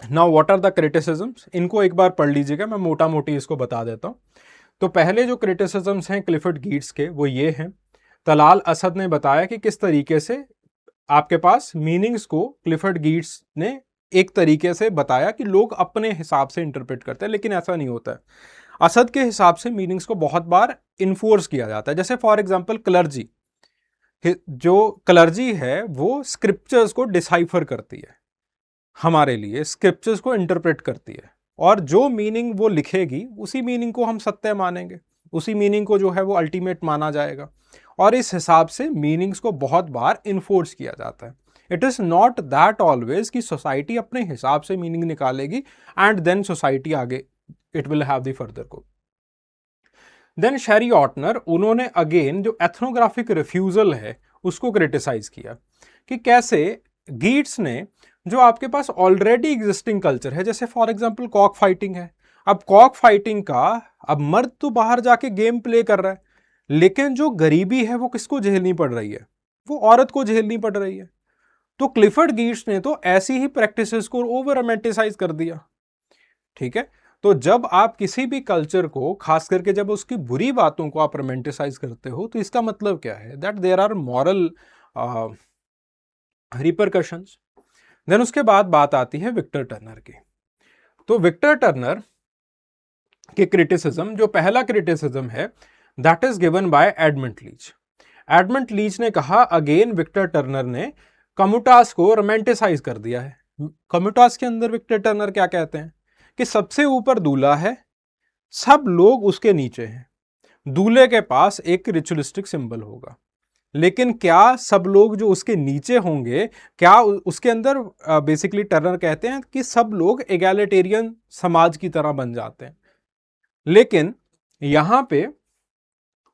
Now what are the criticisms, इनको एक बार पढ़ लीजिएगा, मैं मोटा मोटी इसको बता देता हूं। तो पहले जो क्रिटिसिज्म्स हैं क्लिफर्ड गीट्स के वो ये हैं। तलाल असद ने बताया कि किस तरीके से आपके पास मीनिंग्स को क्लिफर्ड गीट्स ने एक तरीके से बताया कि लोग अपने हिसाब से इंटरप्रेट करते हैं, लेकिन ऐसा नहीं होता है। असद के हिसाब से मीनिंग्स को बहुत बार इन्फोर्स किया जाता है। जैसे फॉर एग्जांपल क्लर्जी, जो क्लर्जी है वो स्क्रिप्चर्स को डिसाइफर करती है, हमारे लिए स्क्रिप्चर्स को इंटरप्रेट करती है, और जो मीनिंग वो लिखेगी उसी मीनिंग को हम सत्य मानेंगे, उसी मीनिंग को जो है वो अल्टीमेट माना जाएगा। और इस हिसाब से मीनिंग्स को बहुत बार इन्फोर्स किया जाता है। It is not that always कि सोसाइटी अपने हिसाब से मीनिंग निकालेगी एंड देन सोसाइटी आगे it will have the further को। देन शेरी ऑटनर, उन्होंने अगेन जो एथनोग्राफिक रिफ्यूजल है उसको क्रिटिसाइज किया कि कैसे गीट्स ने जो आपके पास ऑलरेडी एग्जिस्टिंग कल्चर है, जैसे फॉर एग्जांपल कॉक फाइटिंग है। अब कॉक फाइटिंग का, अब मर्द तो बाहर जाके गेम प्ले कर रहा है, लेकिन जो गरीबी है वो किसको झेलनी पड़ रही है? वो औरत को झेलनी पड़ रही है। तो क्लिफर्ड गिट्स ने तो ऐसी ही प्रैक्टिसेस को ओवर रोमांटिसाइज कर दिया। ठीक है, तो जब आप किसी भी कल्चर को, खास करके जब उसकी बुरी बातों को आप रोमांटिसाइज करते हो, तो इसका मतलब क्या है? That there are moral repercussions. Then उसके बाद बात आती है विक्टर टर्नर की। तो विक्टर टर्नर के क्रिटिसिज्म, जो पहला क्रिटिसिज्म है, that is given by Edmund Leach. Edmund Leach ने कहा, अगेन विक्टर टर्नर ने कम्यूटास को रोमांटिसाइज कर दिया है। कम्यूटास के अंदर विक्टर टर्नर क्या कहते हैं कि सबसे ऊपर दूल्हा है, सब लोग उसके नीचे हैं, दूल्हे के पास एक रिचुअलिस्टिक सिंबल होगा, लेकिन क्या सब लोग जो उसके नीचे होंगे, क्या उसके अंदर बेसिकली टर्नर कहते हैं कि सब लोग एगैलिटेरियन समाज की तरह बन जाते हैं। लेकिन यहां पे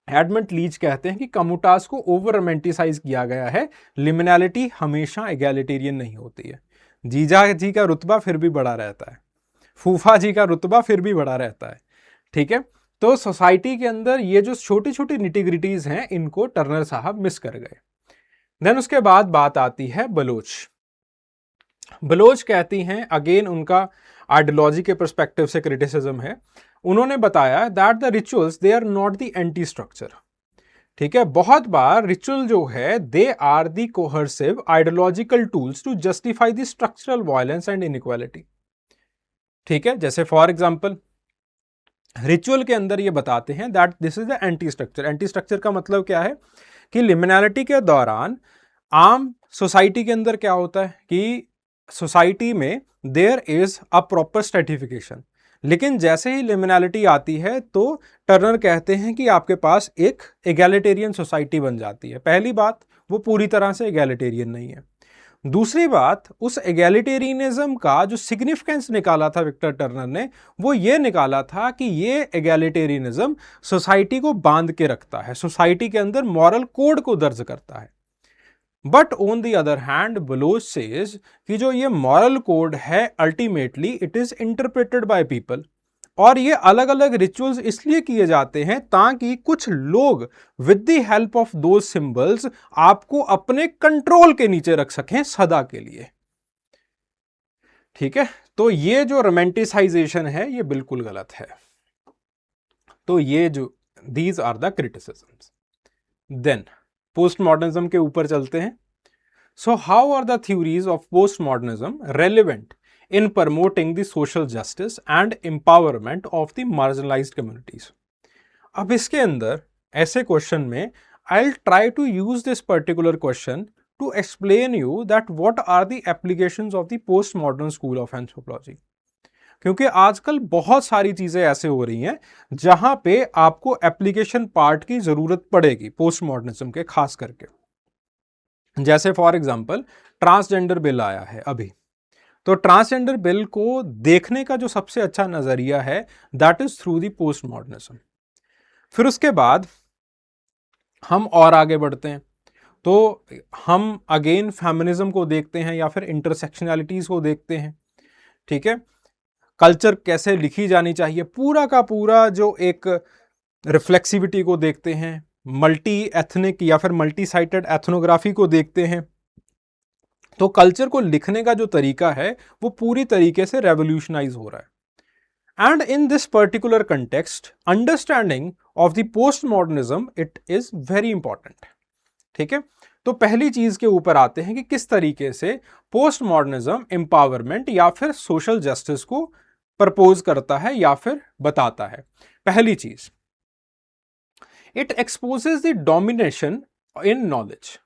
एडमंड लीच कहते हैं कि कम्यूटास को ओवर रोमांटिसाइज किया गया है, लिमिनैलिटी हमेशा एगैलिटेरियन नहीं होती है। जीजा जी का रुतबा फिर भी बड़ा रहता है, फूफा जी का रुतबा फिर भी बड़ा रहता है। ठीक है, तो सोसाइटी के अंदर ये जो छोटी छोटी निटिग्रिटीज हैं, इनको टर्नर साहब मिस कर गए। देन उसके बाद बात आती है बलोच। बलोच कहती हैं, अगेन उनका आइडियोलॉजी के पर्सपेक्टिव से क्रिटिसिज्म है। उन्होंने बताया that the rituals they are not the anti structure. ठीक है, बहुत बार रिचुअल जो है, they are the coercive ideological tools to justify the structural violence and inequality. ठीक है, जैसे फॉर एग्जांपल रिचुअल के अंदर ये बताते हैं that this is the anti structure. Anti structure का मतलब क्या है कि लिमिनैलिटी के दौरान आम सोसाइटी के अंदर क्या होता है कि सोसाइटी में there is a proper stratification, लेकिन जैसे ही लिमिनैलिटी आती है तो टर्नर कहते हैं कि आपके पास एक एगैलिटेरियन सोसाइटी बन जाती है। पहली बात, वो पूरी तरह से एगैलिटेरियन नहीं है। दूसरी बात, उस एगैलिटेरियनिज्म का जो सिग्निफिकेंस निकाला था विक्टर टर्नर ने, वो ये निकाला था कि ये एगैलिटेरियनिज्म सोसाइटी को बांध के रखता है, सोसाइटी के अंदर मॉरल कोड को दर्ज करता है। But on the other hand Bloch says कि जो ये मॉरल कोड है, ultimately it is interpreted by people, और ये अलग अलग रिचुअल्स इसलिए किए जाते हैं ताकि कुछ लोग with the help of those symbols आपको अपने कंट्रोल के नीचे रख सकें सदा के लिए। ठीक है, तो ये जो रोमांटिसाइजेशन है, ये बिल्कुल गलत है। तो ये जो these are the criticisms. Then post modernism के ऊपर चलते हैं। So how are the theories of post modernism relevant in promoting the social justice and empowerment of the marginalized communities? अब इसके अंदर ऐसे क्वेश्चन में I'll try to use this particular question to explain you that what are the applications of the postmodern school of anthropology। क्योंकि आजकल बहुत सारी चीजें ऐसे हो रही हैं जहां पे आपको एप्लीकेशन पार्ट की जरूरत पड़ेगी पोस्ट मॉडर्निज्म के, खास करके जैसे फॉर एग्जांपल ट्रांसजेंडर बिल आया है अभी, तो ट्रांसजेंडर बिल को देखने का जो सबसे अच्छा नजरिया है that is through the post modernism. फिर उसके बाद हम और आगे बढ़ते हैं तो हम अगेन फेमिनिज्म को देखते हैं या फिर इंटरसेक्शनैलिटीज को देखते हैं। ठीक है, कल्चर कैसे लिखी जानी चाहिए, पूरा का पूरा जो एक रिफ्लेक्सिविटी को देखते हैं, मल्टी एथनिक या फिर मल्टी साइटेड एथनोग्राफी को देखते हैं। तो कल्चर को लिखने का जो तरीका है वो पूरी तरीके से रेवोल्यूशनाइज हो रहा है। And in this particular context understanding of the post modernism it is very important. ठीक है, तो पहली चीज के ऊपर आते हैं कि किस तरीके से पोस्ट मॉडर्निज्म एम्पावरमेंट या फिर सोशल जस्टिस को प्रपोज करता है या फिर बताता है। पहली चीज, it exposes the domination in knowledge.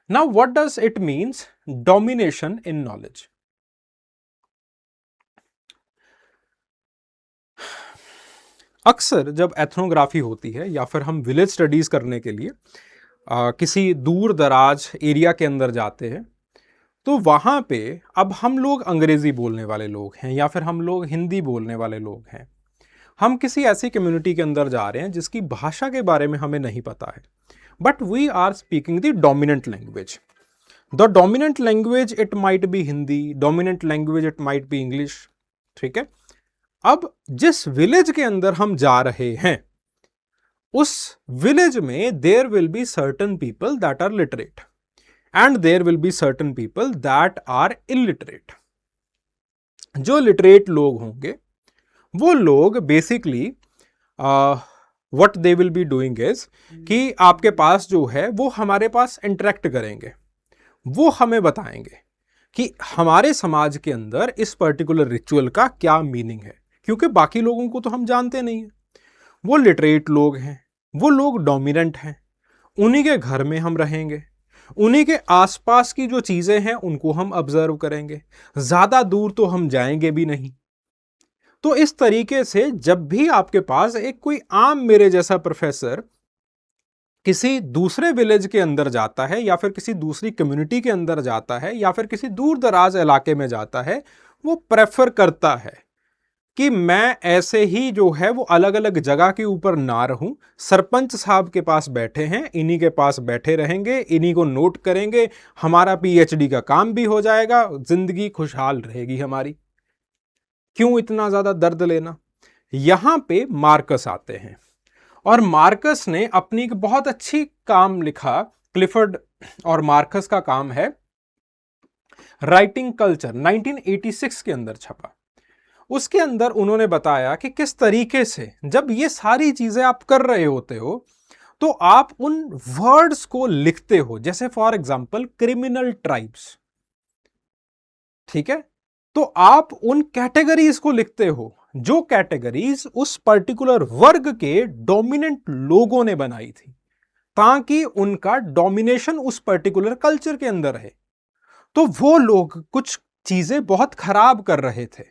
Now, what does it means domination in knowledge? अक्सर जब एथनोग्राफी होती है या फिर हम विलेज स्टडीज करने के लिए किसी दूर दराज एरिया के अंदर जाते हैं, तो वहाँ पे अब हम लोग अंग्रेजी बोलने वाले लोग हैं या फिर हम लोग हिंदी बोलने वाले लोग हैं, हम किसी ऐसी कम्युनिटी के अंदर जा रहे हैं जिसकी भाषा के बारे में हमें नहीं पता है, but we are speaking the dominant language. The dominant language it might be Hindi, dominant language it might be English. ठीक है, अब जिस विलेज के अंदर हम जा रहे हैं उस विलेज में there will be certain people that are literate and there will be certain people that are illiterate. जो लिटरेट लोग होंगे वो लोग basically what they will be doing is कि आपके पास जो है वो हमारे पास इंटरेक्ट करेंगे, वो हमें बताएंगे कि हमारे समाज के अंदर इस पर्टिकुलर रिचुअल का क्या मीनिंग है, क्योंकि बाकी लोगों को तो हम जानते नहीं हैं। वो लिटरेट लोग हैं, वो लोग डोमिनेंट हैं, उन्हीं के घर में हम रहेंगे, उन्हीं के आसपास की जो चीजें हैं उनको हम ऑब्जर्व करेंगे, ज्यादा दूर तो हम जाएंगे भी नहीं। तो इस तरीके से जब भी आपके पास एक कोई आम मेरे जैसा प्रोफेसर किसी दूसरे विलेज के अंदर जाता है या फिर किसी दूसरी कम्युनिटी के अंदर जाता है या फिर किसी दूर दराज इलाके में जाता है, वो प्रेफर करता है कि मैं ऐसे ही जो है वो अलग अलग जगह के ऊपर ना रहूं, सरपंच साहब के पास बैठे हैं, इन्हीं के पास बैठे रहेंगे, इन्हीं को नोट करेंगे, हमारा पीएचडी का काम भी हो जाएगा, जिंदगी खुशहाल रहेगी हमारी। क्यों इतना ज्यादा दर्द लेना? यहां पे मार्कस आते हैं और मार्कस ने अपनी एक बहुत अच्छी काम लिखा, क्लिफर्ड और मार्कस का काम है राइटिंग कल्चर, 1986 के अंदर छपा। उसके अंदर उन्होंने बताया कि किस तरीके से जब ये सारी चीजें आप कर रहे होते हो तो आप उन वर्ड्स को लिखते हो, जैसे फॉर एग्जांपल क्रिमिनल ट्राइब्स। ठीक है, तो आप उन कैटेगरीज को लिखते हो जो कैटेगरीज उस पर्टिकुलर वर्ग के डोमिनेंट लोगों ने बनाई थी ताकि उनका डोमिनेशन उस पर्टिकुलर कल्चर के अंदर है। तो वो लोग कुछ चीजें बहुत खराब कर रहे थे,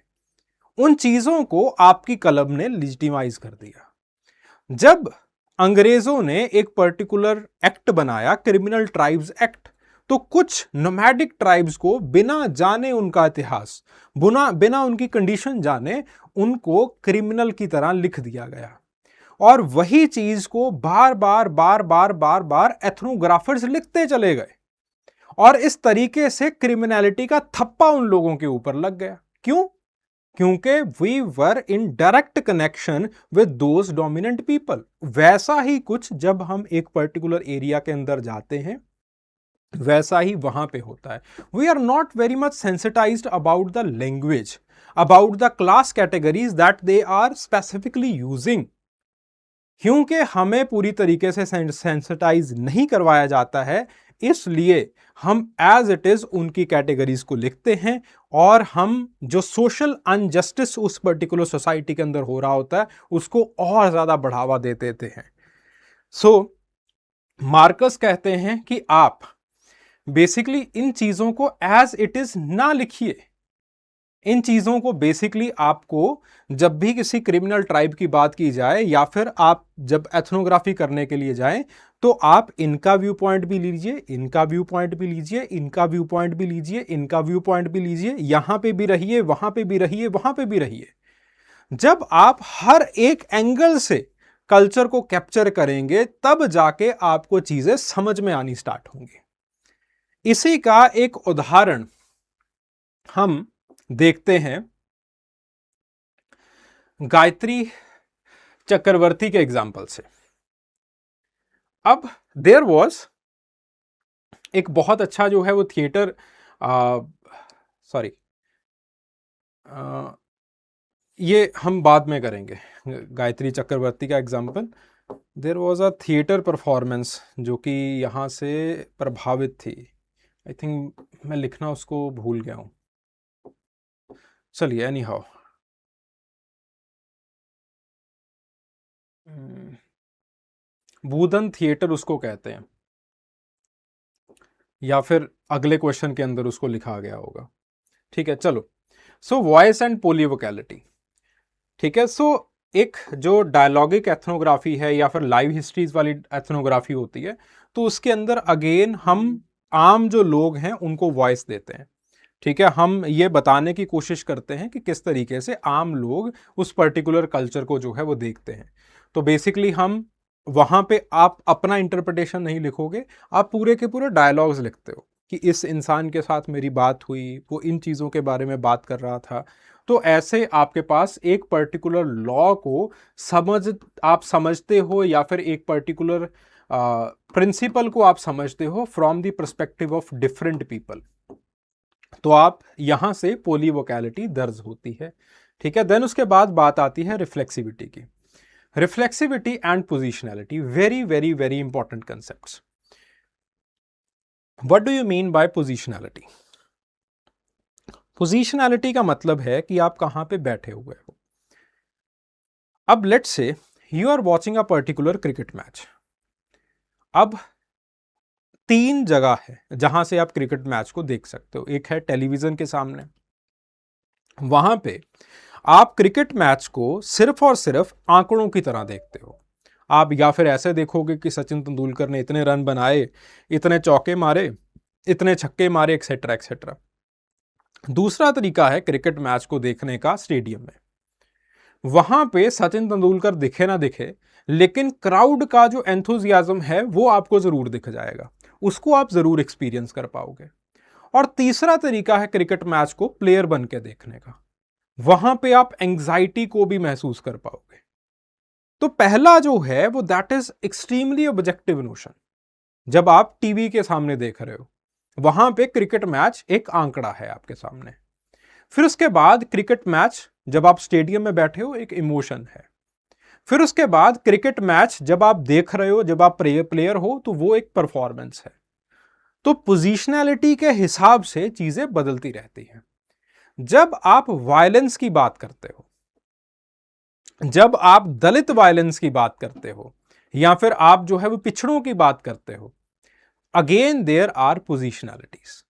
उन चीजों को आपकी कलम ने लिजिटिमाइज कर दिया। जब अंग्रेजों ने एक पर्टिकुलर एक्ट बनाया, क्रिमिनल ट्राइब्स एक्ट, तो कुछ नोमैडिक ट्राइब्स को बिना जाने उनका इतिहास, बिना उनकी कंडीशन जाने उनको क्रिमिनल की तरह लिख दिया गया। और वही चीज को बार बार बार बार बार बार एथनोग्राफर्स लिखते चले गए और इस तरीके से क्रिमिनलिटी का थप्पा उन लोगों के ऊपर लग गया। क्यों? क्योंकि we were in direct connection with those dominant people. वैसा ही कुछ जब हम एक पर्टिकुलर एरिया के अंदर जाते हैं वैसा ही वहां पे होता है। We are not very much sensitized about the language, about the class categories that they are specifically using, क्योंकि हमें पूरी तरीके से सेंसिटाइज नहीं करवाया जाता है, इसलिए हम एज इट इज उनकी कैटेगरीज को लिखते हैं और हम जो सोशल अनजस्टिस उस पर्टिकुलर सोसाइटी के अंदर हो रहा होता है उसको और ज्यादा बढ़ावा दे देते हैं। सो मार्कस कहते हैं कि आप बेसिकली इन चीजों को एज इट इज ना लिखिए। इन चीजों को बेसिकली आपको जब भी किसी क्रिमिनल ट्राइब की बात की जाए या फिर आप जब एथनोग्राफी करने के लिए जाएं तो आप इनका व्यू पॉइंट भी लीजिए, इनका व्यू पॉइंट भी लीजिए, इनका व्यू पॉइंट भी लीजिए, इनका व्यू पॉइंट भी लीजिए, यहां पे भी रहिए, वहां पे भी रहिए, वहां पे भी रहिए। जब आप हर एक एंगल से कल्चर को कैप्चर करेंगे तब जाके आपको चीजें समझ में आनी स्टार्ट होंगी। इसी का एक उदाहरण हम देखते हैं गायत्री चक्रवर्ती के एग्जाम्पल से। अब देयर वॉज एक बहुत अच्छा जो है वो थिएटर, ये हम बाद में करेंगे गायत्री चक्रवर्ती का example. There was a theatre performance जो कि यहाँ से प्रभावित थी। आई थिंक मैं लिखना उसको भूल गया हूँ। चलिए एनी हाउ, भूदन थिएटर उसको कहते हैं, या फिर अगले क्वेश्चन के अंदर उसको लिखा गया होगा। ठीक है, चलो। So voice and polyvocality. ठीक है, सो एक जो डायलॉगिक एथनोग्राफी है या फिर लाइव हिस्ट्रीज वाली एथनोग्राफी होती है तो उसके अंदर अगेन हम आम जो लोग हैं उनको वॉइस देते हैं। ठीक है, हम ये बताने की कोशिश करते हैं कि किस तरीके से आम लोग उस पर्टिकुलर कल्चर को जो है वो देखते हैं। तो बेसिकली हम वहां पे आप अपना इंटरप्रिटेशन नहीं लिखोगे, आप पूरे के पूरे डायलॉग्स लिखते हो। कि इस इंसान के साथ मेरी बात हुई, वो इन चीज़ों के बारे में बात कर रहा था। तो ऐसे आपके पास एक पर्टिकुलर लॉ को आप समझते हो या फिर एक पर्टिकुलर प्रिंसिपल को आप समझते हो from the perspective of different people. तो आप यहां से पोलीवोकैलिटी दर्ज होती है। ठीक है, देन उसके बाद बात आती है रिफ्लेक्सिविटी की। Reflexivity and पोजिशनैलिटी, very very very important concepts. What do you mean by पोजिशनैलिटी? पोजिशनैलिटी का मतलब है कि आप कहां पे बैठे हुए हो। अब let's say you are watching a particular cricket match. अब 3 जगह है जहां से आप क्रिकेट मैच को देख सकते हो। एक है टेलीविजन के सामने, वहां पे आप क्रिकेट मैच को सिर्फ और सिर्फ आंकड़ों की तरह देखते हो। आप या फिर ऐसे देखोगे कि सचिन तेंदुलकर ने इतने रन बनाए, इतने चौके मारे, इतने छक्के मारे, एक्सेट्रा एक्सेट्रा। दूसरा तरीका है क्रिकेट मैच को देखने का स्टेडियम में। वहां पे सचिन तेंदुलकर दिखे ना दिखे, लेकिन क्राउड का जो एंथुजियाज्म है वो आपको जरूर दिख जाएगा, उसको आप जरूर एक्सपीरियंस कर पाओगे। और तीसरा तरीका है क्रिकेट मैच को प्लेयर बन के देखने का। वहां पे आप एंग्जाइटी को भी महसूस कर पाओगे। तो पहला जो है वो that is extremely objective notion. जब आप टीवी के सामने देख रहे हो, वहां पे क्रिकेट मैच एक आंकड़ा है आपके सामने। फिर उसके बाद क्रिकेट मैच जब आप स्टेडियम में बैठे हो एक इमोशन है। फिर उसके बाद क्रिकेट मैच जब आप देख रहे हो, जब आप प्लेयर हो, तो वो एक परफॉर्मेंस है। तो पोजिशनैलिटी के हिसाब से चीजें बदलती रहती हैं। जब आप वायलेंस की बात करते हो, जब आप दलित वायलेंस की बात करते हो, या फिर आप जो है वो पिछड़ों की बात करते हो, अगेन देयर आर पोजिशनैलिटीज।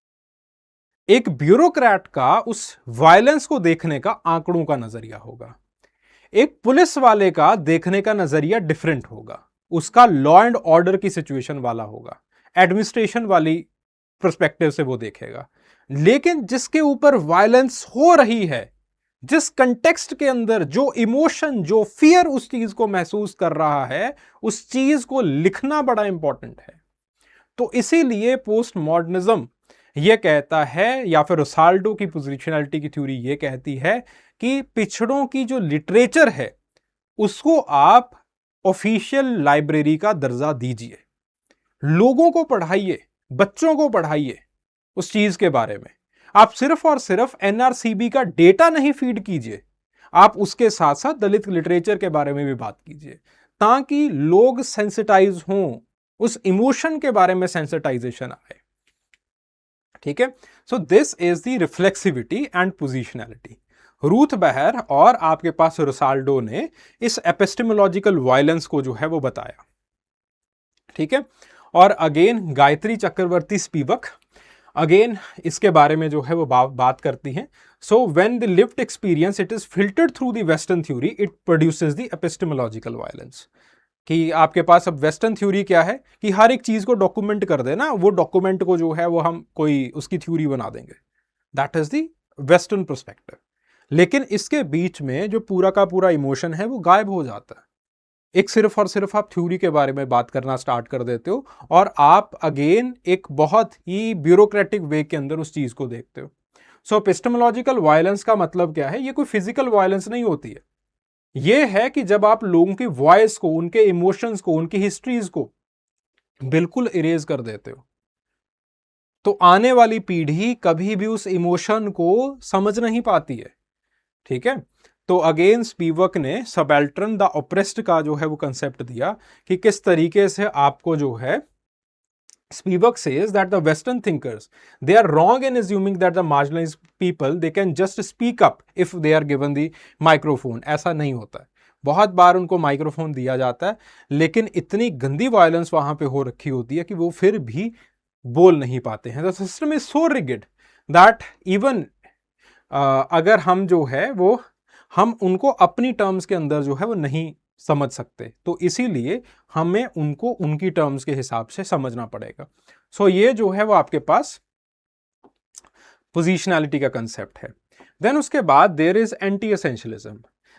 एक ब्यूरोक्रेट का उस वायलेंस को देखने का आंकड़ों का नजरिया होगा, एक पुलिस वाले का देखने का नजरिया डिफरेंट होगा, उसका लॉ एंड ऑर्डर की सिचुएशन वाला होगा, एडमिनिस्ट्रेशन वाली पर्सपेक्टिव से वो देखेगा। लेकिन जिसके ऊपर वायलेंस हो रही है, जिस कंटेक्स्ट के अंदर जो इमोशन, जो फियर उस चीज को महसूस कर रहा है, उस चीज को लिखना बड़ा इंपॉर्टेंट है। तो इसीलिए पोस्ट मॉडर्निज्म यह कहता है, या फिर रुसाल्डो की पोजिशनैलिटी की थ्योरी यह कहती है कि पिछड़ों की जो लिटरेचर है उसको आप ऑफिशियल लाइब्रेरी का दर्जा दीजिए, लोगों को पढ़ाइए, बच्चों को पढ़ाइए उस चीज के बारे में। आप सिर्फ और सिर्फ एनआरसीबी का डेटा नहीं फीड कीजिए, आप उसके साथ साथ दलित लिटरेचर के बारे में भी बात कीजिए, ताकि लोग सेंसिटाइज हों, उस इमोशन के बारे में सेंसिटाइजेशन आए। ठीक है, सो this is the reflexivity and पोजिशनैलिटी। Ruth बहर और आपके पास रुसाल्डो ने इस एपिस्टेमोलॉजिकल वायलेंस को जो है वो बताया। ठीक है, और again Gayatri Chakravorty Spivak again इसके बारे में जो है वो बात करती हैं। So when the lived experience it is filtered through the western theory, it produces the epistemological violence. कि आपके पास अब वेस्टर्न थ्योरी क्या है कि हर एक चीज को डॉक्यूमेंट कर देना, वो डॉक्यूमेंट को जो है वो हम कोई उसकी थ्योरी बना देंगे, that is the western perspective. लेकिन इसके बीच में जो पूरा का पूरा इमोशन है वो गायब हो जाता है। एक सिर्फ और सिर्फ आप थ्योरी के बारे में बात करना स्टार्ट कर देते हो और आप अगेन एक बहुत ही ब्यूरोक्रेटिक वे के अंदर उस चीज को देखते हो। सो एपिस्टेमोलॉजिकल वायलेंस का मतलब क्या है? ये कोई फिजिकल वायलेंस नहीं होती है, ये है कि जब आप लोगों की वॉइस को, उनके इमोशंस को, उनकी हिस्ट्रीज को बिल्कुल इरेज कर देते हो, तो आने वाली पीढ़ी कभी भी उस इमोशन को समझ नहीं पाती है। ठीक है, तो अगेन स्पिवक ने सबल्टर्न द ऑप्रेस्ड का जो है वो कंसेप्ट दिया कि किस तरीके से आपको जो है, Spivak says that the Western thinkers, they are wrong in assuming that the marginalized people, they can just speak up if they are given the microphone. ऐसा नहीं होता है। बहुत बार उनको माइक्रोफोन दिया जाता है, लेकिन इतनी गंदी वायलेंस वहां पे हो रखी होती है कि वो फिर भी बोल नहीं पाते हैं। The system is so rigid that even अगर हम जो है वो हम उनको अपनी टर्म्स के अंदर जो है वो नहीं समझ सकते, तो इसीलिए हमें उनको उनकी टर्म्स के हिसाब से समझना पड़ेगा। सो ये जो है वो आपके पास पोजिशनैलिटी का कंसेप्ट है। देन उसके बाद देयर इज एंटी एसेंशियलिज्म।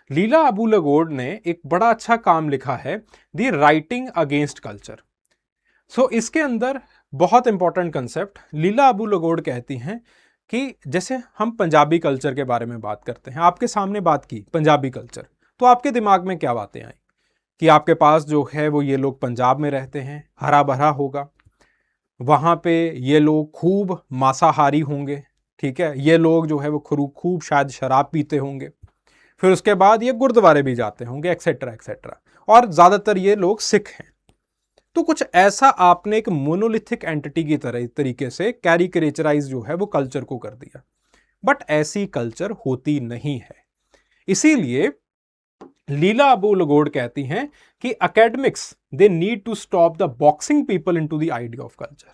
लीला अबू लगोड ने एक बड़ा अच्छा काम लिखा है, द राइटिंग अगेंस्ट कल्चर। सो इसके अंदर बहुत इंपॉर्टेंट कंसेप्ट। लीला अबू लगोड़ कहती हैं कि जैसे हम पंजाबी कल्चर के बारे में बात करते हैं, आपके सामने बात की पंजाबी कल्चर, तो आपके दिमाग में क्या बातें आई कि आपके पास जो है वो ये लोग पंजाब में रहते हैं, हरा भरा होगा, वहाँ पे ये लोग खूब मांसाहारी होंगे, ठीक है, ये लोग जो है वो खूब शायद शराब पीते होंगे, फिर उसके बाद ये गुरुद्वारे भी जाते होंगे, एक्सेट्रा एक्सेट्रा, और ज़्यादातर ये लोग सिख हैं। तो कुछ ऐसा आपने एक मोनोलिथिक एंटिटी की तरह तरीके से कैरिकेचराइज जो है वो कल्चर को कर दिया, बट ऐसी कल्चर होती नहीं है। इसीलिए लीला अबू लगोड़ कहती हैं कि academics they need to stop the boxing people into the idea of culture,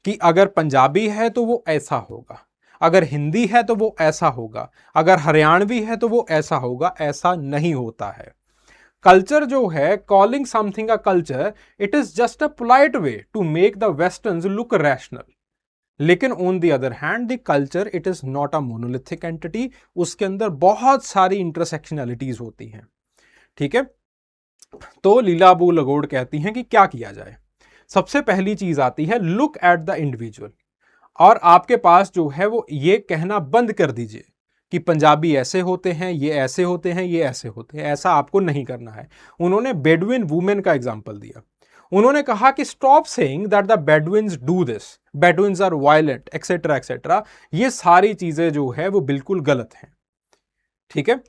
कि अगर पंजाबी है तो वो ऐसा होगा, अगर हिंदी है तो वो ऐसा होगा, अगर हरियाणवी है तो वो ऐसा होगा। ऐसा नहीं होता है। कल्चर जो है, calling something a culture, it is just a polite way to make the westerners look rational. लेकिन on the other hand the culture it is not a monolithic entity, उसके अंदर बहुत सारी इंटरसेक्शनैलिटीज होती हैं, ठीक है। तो लीला अबू लगोड़ कहती हैं कि क्या किया जाए। सबसे पहली चीज आती है लुक एट द इंडिविजुअल, और आपके पास जो है वो ये कहना बंद कर दीजिए कि पंजाबी ऐसे होते हैं, ये ऐसे होते हैं, ये ऐसे होते हैं। ऐसा आपको नहीं करना है। उन्होंने बेडुइन वुमेन का एग्जाम्पल दिया। उन्होंने कहा कि stop saying that the Bedouins do this, Bedouins are violent, etcetera etcetera. ये सारी चीजें जो है वो बिल्कुल गलत हैं, ठीक है।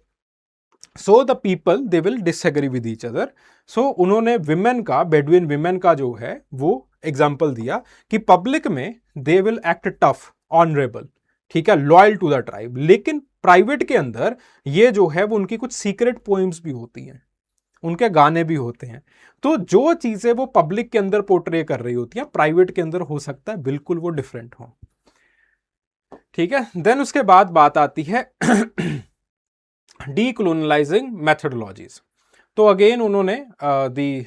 So the people they will disagree with each other. So उन्होंने विमेन का, बेडुइन विमेन का जो है वो एग्जाम्पल दिया कि पब्लिक में they will act tough, honourable, ठीक है, लॉयल टू द ट्राइब, लेकिन प्राइवेट के अंदर ये जो है वो उनकी कुछ सीक्रेट पोइम्स भी होती हैं, उनके गाने भी होते हैं। तो जो चीजें वो पब्लिक के अंदर पोर्ट्रे कर रही होती हैं, प्राइवेट के अंदर हो सकता है बिल्कुल वो डिफरेंट हो, ठीक है। देन उसके बाद बात आती है डीकोलोनलाइजिंग मेथडोलॉजीज। तो अगेन उन्होंने दी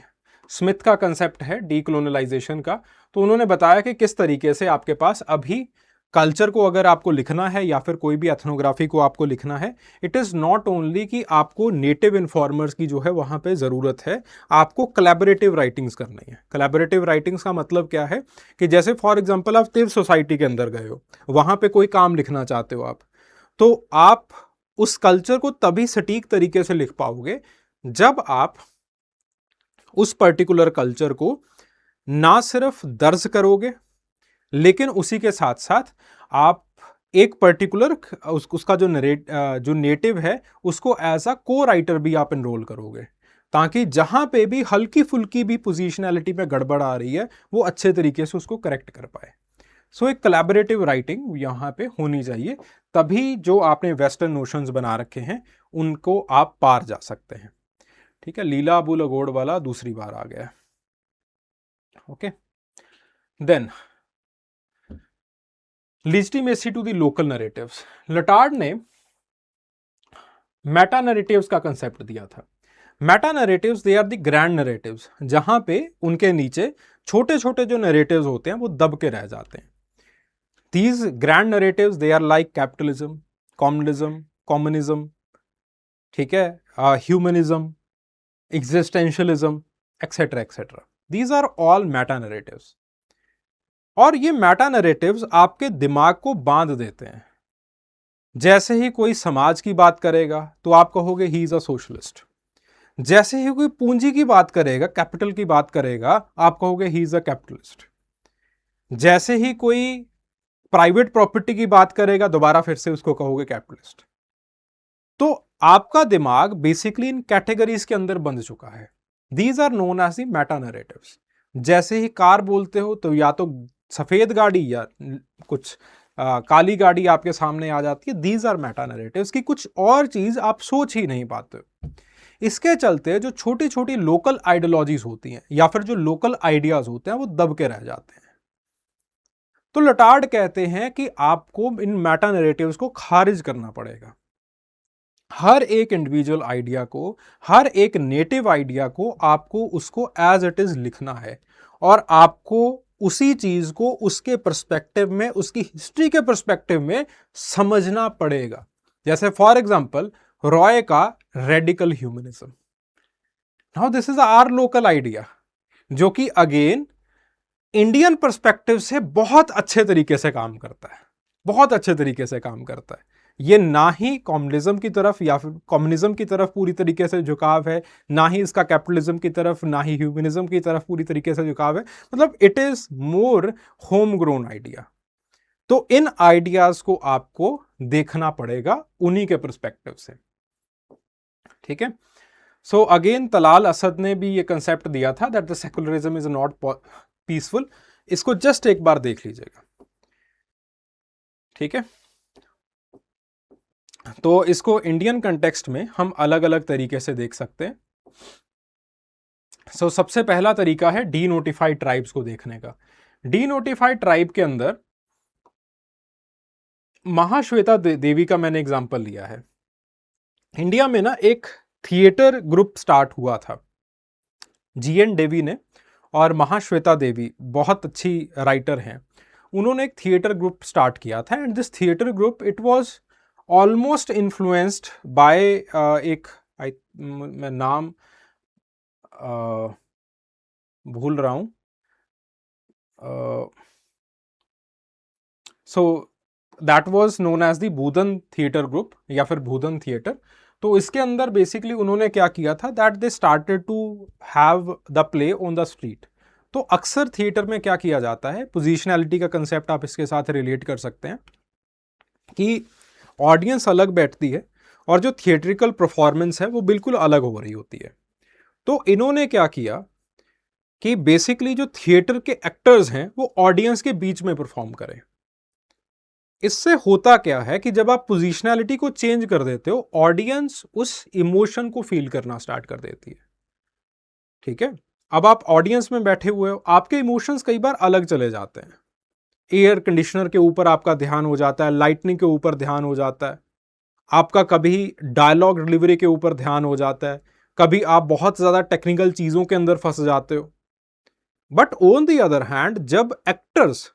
स्मिथ का कंसेप्ट है डीकोलोनलाइजेशन का। तो उन्होंने बताया कि किस तरीके से आपके पास अभी कल्चर को अगर आपको लिखना है या फिर कोई भी एथनोग्राफी को आपको लिखना है, इट इज़ नॉट ओनली कि आपको नेटिव इन्फॉर्मर्स की जो है वहाँ पे ज़रूरत है, आपको कोलैबोरेटिव राइटिंग्स करनी है। कोलैबोरेटिव राइटिंग्स का मतलब क्या है कि जैसे फॉर एग्जांपल आप तिव सोसाइटी के अंदर गए हो, वहाँ पे कोई काम लिखना चाहते हो आप, तो आप उस कल्चर को तभी सटीक तरीके से लिख पाओगे जब आप उस पर्टिकुलर कल्चर को ना सिर्फ दर्ज करोगे, लेकिन उसी के साथ साथ आप एक पर्टिकुलर उसका जो नेटिव है उसको एज अ को राइटर भी आप एनरोल करोगे, ताकि जहां पे भी हल्की फुल्की भी पोजीशनैलिटी में गड़बड़ आ रही है वो अच्छे तरीके से उसको करेक्ट कर पाए। सो एक कोलैबोरेटिव राइटिंग यहाँ पे होनी चाहिए, तभी जो आपने वेस्टर्न नोशंस बना रखे हैं उनको आप पार जा सकते हैं, ठीक है। लीला अबू लगोड़ वाला दूसरी बार आ गया, okay. Then legitimacy to the local narratives. Lyotard ने मेटा नरेटिव्स का कंसेप्ट दिया था। Meta narratives they are the grand narratives, जहां पे उनके नीचे छोटे छोटे जो नरेटिव्स होते हैं वो दब के रह जाते हैं। These grand narratives they are like capitalism, communism, ठीक है, humanism, existentialism, etc. etc. These are all meta narratives. और ये मेटा नरेटिव्स आपके दिमाग को बांध देते हैं। जैसे ही कोई समाज की बात करेगा तो आप कहोगे ही इज अ सोशलिस्ट, जैसे ही कोई पूंजी की बात करेगा, कैपिटल की बात करेगा, आप कहोगे ही इज अ कैपिटलिस्ट, जैसे ही कोई प्राइवेट प्रॉपर्टी की बात करेगा दोबारा फिर से उसको कहोगे कैपिटलिस्ट। तो आपका दिमाग बेसिकली इन कैटेगरीज के अंदर बंध चुका है। These are known as the meta narratives. जैसे ही कार बोलते हो तो या तो सफेद गाड़ी या कुछ काली गाड़ी आपके सामने आ जाती है, दीज आर मेटा नरेटिव्स, की कुछ और चीज आप सोच ही नहीं पाते हो। इसके चलते जो छोटी छोटी लोकल आइडियोलॉजीज होती हैं या फिर जो लोकल आइडियाज होते हैं वो दब के रह जाते हैं। तो लटार्ड कहते हैं कि आपको इन मेटा नरेटिव्स को खारिज करना पड़ेगा। हर एक इंडिविजुअल आइडिया को, हर एक नेटिव आइडिया को आपको उसको एज इट इज लिखना है, और आपको उसी चीज को उसके पर्सपेक्टिव में, उसकी हिस्ट्री के पर्सपेक्टिव में समझना पड़ेगा। जैसे फॉर एग्जांपल रॉय का radical humanism, now this is our local idea, जो कि अगेन इंडियन पर्सपेक्टिव से बहुत अच्छे तरीके से काम करता है, बहुत अच्छे तरीके से काम करता है। ये ना ही कम्युनिज्म की तरफ या फिर कम्युनिज्म की तरफ पूरी तरीके से झुकाव है, ना ही इसका कैपिटलिज्म की तरफ, ना ही ह्यूमनिज्म की तरफ पूरी तरीके से झुकाव है। मतलब it is more home grown idea. तो इन आइडियाज को आपको देखना पड़ेगा उन्हीं के पर्सपेक्टिव से, ठीक है। सो अगेन तलाल असद ने भी ये कंसेप्ट दिया था that the secularism is not peaceful. इसको जस्ट एक बार देख लीजिएगा, ठीक है। तो इसको इंडियन कंटेक्स्ट में हम अलग अलग तरीके से देख सकते हैं। सो सबसे पहला तरीका है डी नोटिफाइड ट्राइब्स को देखने का। डी नोटिफाइड ट्राइब के अंदर महाश्वेता देवी का मैंने एग्जांपल लिया है। इंडिया में ना एक थिएटर ग्रुप स्टार्ट हुआ था जीएन देवी ने, और महाश्वेता देवी बहुत अच्छी राइटर हैं। उन्होंने एक थिएटर ग्रुप स्टार्ट किया था and this theatre group it was almost influenced by एक मैं नाम भूल रहा हूं। So that was known as the Bhoodan theatre group या फिर भूदन थिएटर। तो इसके अंदर बेसिकली उन्होंने क्या किया था that they started to have the play on the street. तो अक्सर थिएटर में क्या किया जाता है, पोजिशनैलिटी का कंसेप्ट आप इसके साथ रिलेट कर सकते हैं कि ऑडियंस अलग बैठती है और जो थिएट्रिकल परफॉर्मेंस है वो बिल्कुल अलग हो रही होती है। तो इन्होंने क्या किया कि बेसिकली जो थिएटर के एक्टर्स हैं वो ऑडियंस के बीच में परफॉर्म करें। इससे होता क्या है कि जब आप पोजिशनैलिटी को चेंज कर देते हो, ऑडियंस उस इमोशन को फील करना स्टार्ट कर देती है, ठीक है। अब आप ऑडियंस में बैठे हुए हो, आपके इमोशंस कई बार अलग चले जाते हैं। एयर कंडीशनर के ऊपर आपका ध्यान हो जाता है, लाइटनिंग के ऊपर ध्यान हो जाता है, आपका कभी डायलॉग डिलीवरी के ऊपर ध्यान हो जाता है, कभी आप बहुत ज्यादा टेक्निकल चीजों के अंदर फंस जाते हो। But on the other hand जब एक्टर्स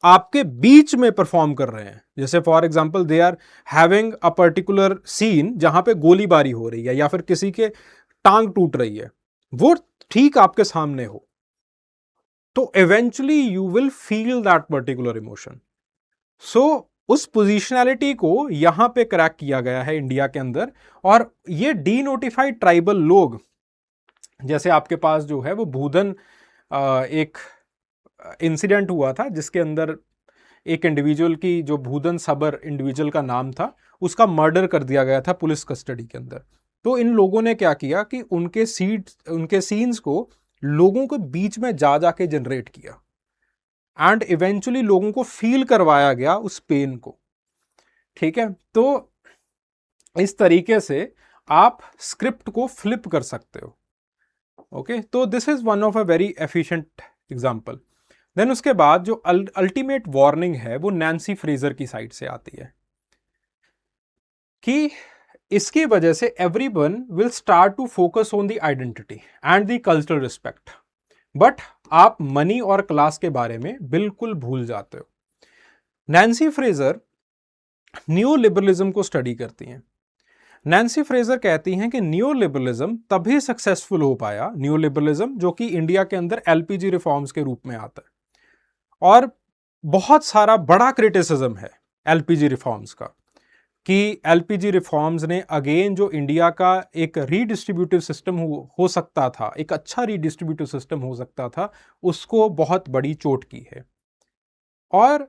आपके बीच में परफॉर्म कर रहे हैं, जैसे for example they are having a particular scene जहां पे गोलीबारी हो रही है या फिर किसी के टांग टूट रही है, वो ठीक आपके सामने हो, तो eventually you will feel that particular emotion. So उस पोजिशनैलिटी को यहां पे क्रैक किया गया है इंडिया के अंदर। और ये डी नोटिफाइड ट्राइबल लोग, जैसे आपके पास जो है वो भूदन एक इंसिडेंट हुआ था जिसके अंदर एक इंडिविजुअल की, जो भूदन सबर इंडिविजुअल का नाम था, उसका मर्डर कर दिया गया था पुलिस कस्टडी के अंदर। तो इन लोगों ने क्या किया कि उनके सीन्स को लोगों के बीच में जा जाके जनरेट किया एंड इवेंचुअली लोगों को फील करवाया गया उस पेन को, ठीक है। तो इस तरीके से आप स्क्रिप्ट को फ्लिप कर सकते हो, ओके। तो this is one of a very efficient example. Then उसके बाद जो अल्टीमेट वार्निंग है वो नैन्सी फ्रेजर की साइड से आती है कि इसकी वजह से everyone will start to focus on the identity and the cultural respect, but आप मनी और क्लास के बारे में बिल्कुल भूल जाते हो। नैन्सी फ्रेजर न्यू लिबरलिज्म को स्टडी करती हैं। नैन्सी फ्रेजर कहती हैं कि न्यू लिबरलिज्म तभी सक्सेसफुल हो पाया, न्यू लिबरलिज्म जो कि इंडिया के अंदर एलपीजी रिफॉर्म्स के रूप में आता है, और बहुत सारा बड़ा क्रिटिसिज्म है एलपीजी रिफॉर्म्स का कि एलपीजी रिफॉर्म्स ने अगेन जो इंडिया का एक रीडिस्ट्रीब्यूटिव सिस्टम हो सकता था, एक अच्छा रीडिस्ट्रीब्यूटिव सिस्टम हो सकता था, उसको बहुत बड़ी चोट की है। और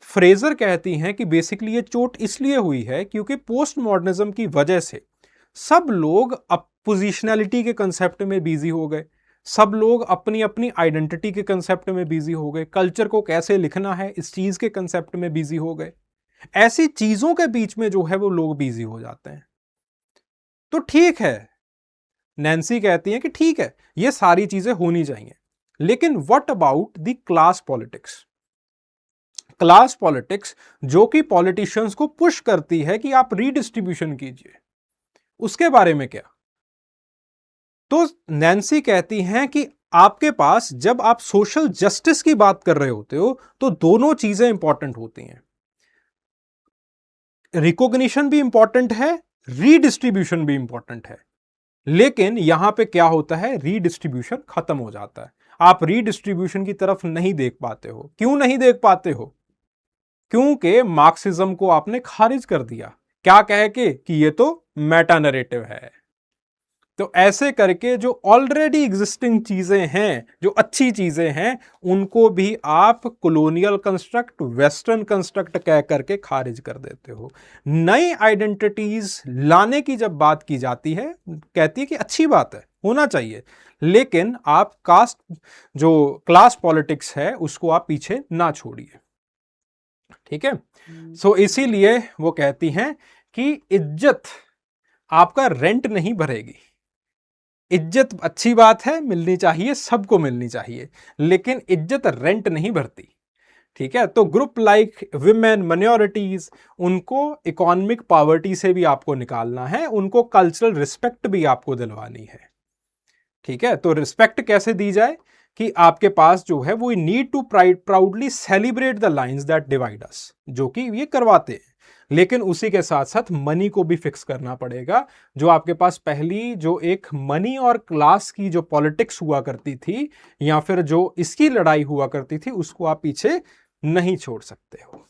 फ्रेजर कहती हैं कि बेसिकली ये चोट इसलिए हुई है क्योंकि पोस्ट मॉडर्निज्म की वजह से सब लोग अब पोजिशनैलिटी के कंसेप्ट में बिजी हो गए, सब लोग अपनी अपनी आइडेंटिटी के कंसेप्ट में बिजी हो गए, कल्चर को कैसे लिखना है इस चीज के कंसेप्ट में बिजी हो गए। ऐसी चीजों के बीच में जो है वो लोग बिजी हो जाते हैं। तो ठीक है, नैन्सी कहती है कि ठीक है ये सारी चीजें होनी चाहिए, लेकिन what about the class politics, class politics जो कि पॉलिटिशियंस को पुश करती है कि आप रीडिस्ट्रीब्यूशन कीजिए, उसके बारे में क्या। तो नैन्सी कहती हैं कि आपके पास जब आप सोशल जस्टिस की बात कर रहे होते हो तो दोनों चीजें इंपॉर्टेंट होती हैं, रिकॉग्निशन भी इंपॉर्टेंट है, रीडिस्ट्रीब्यूशन भी इंपॉर्टेंट है। लेकिन यहां पे क्या होता है, रीडिस्ट्रीब्यूशन खत्म हो जाता है। आप रीडिस्ट्रीब्यूशन की तरफ नहीं देख पाते हो। क्यों नहीं देख पाते हो? क्योंकि मार्क्सिज्म को आपने खारिज कर दिया, क्या कह के कि ये तो मेटा नरेटिव है। तो ऐसे करके जो ऑलरेडी एग्जिस्टिंग चीजें हैं, जो अच्छी चीजें हैं, उनको भी आप कॉलोनियल कंस्ट्रक्ट, वेस्टर्न कंस्ट्रक्ट कह करके खारिज कर देते हो। नई आइडेंटिटीज लाने की जब बात की जाती है, कहती है कि अच्छी बात है, होना चाहिए, लेकिन आप कास्ट, जो क्लास पॉलिटिक्स है, उसको आप पीछे ना छोड़िए। ठीक है। सो इसीलिए वो कहती हैं कि इज्जत आपका रेंट नहीं भरेगी। इज्जत अच्छी बात है, मिलनी चाहिए, सबको मिलनी चाहिए, लेकिन इज्जत रेंट नहीं भरती। ठीक है। तो ग्रुप लाइक विमेन, माइनॉरिटीज, उनको इकोनॉमिक पॉवर्टी से भी आपको निकालना है, उनको कल्चरल रिस्पेक्ट भी आपको दिलवानी है। ठीक है। तो रिस्पेक्ट कैसे दी जाए कि आपके पास जो है वो need to proudly celebrate the lines that divide us, जो कि ये करवाते हैं, लेकिन उसी के साथ साथ मनी को भी फिक्स करना पड़ेगा। जो आपके पास पहली जो एक मनी और क्लास की जो पॉलिटिक्स हुआ करती थी, या फिर जो इसकी लड़ाई हुआ करती थी, उसको आप पीछे नहीं छोड़ सकते हो।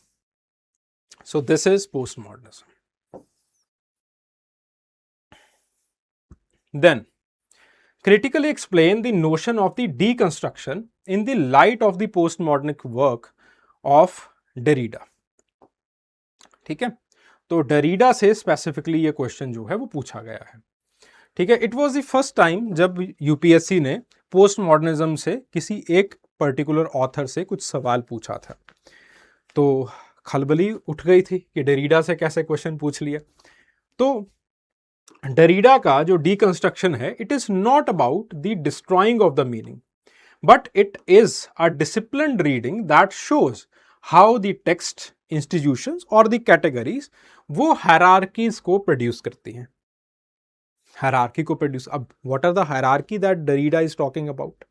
So this is post modernism. Then critically explain the notion of the deconstruction in the light of the postmodern work of Derrida। ठीक है। तो डेरिडा से स्पेसिफिकली ये क्वेश्चन जो है वो पूछा गया है। ठीक है। It was the first time जब यूपीएससी ने पोस्ट मॉडर्निज्म से किसी एक पर्टिकुलर ऑथर से कुछ सवाल पूछा था, तो खलबली उठ गई थी कि डेरिडा से कैसे क्वेश्चन पूछ लिया। तो डेरिडा का जो डिकंस्ट्रक्शन है, it is not about the destroying of the meaning, but it is a disciplined reading that shows how the text, institutions और द कैटेगरीज वो हायरार्कीज को प्रोड्यूस करती हैं। हायरार्की को प्रोड्यूस, अब what are the hierarchy that Derrida is talking about?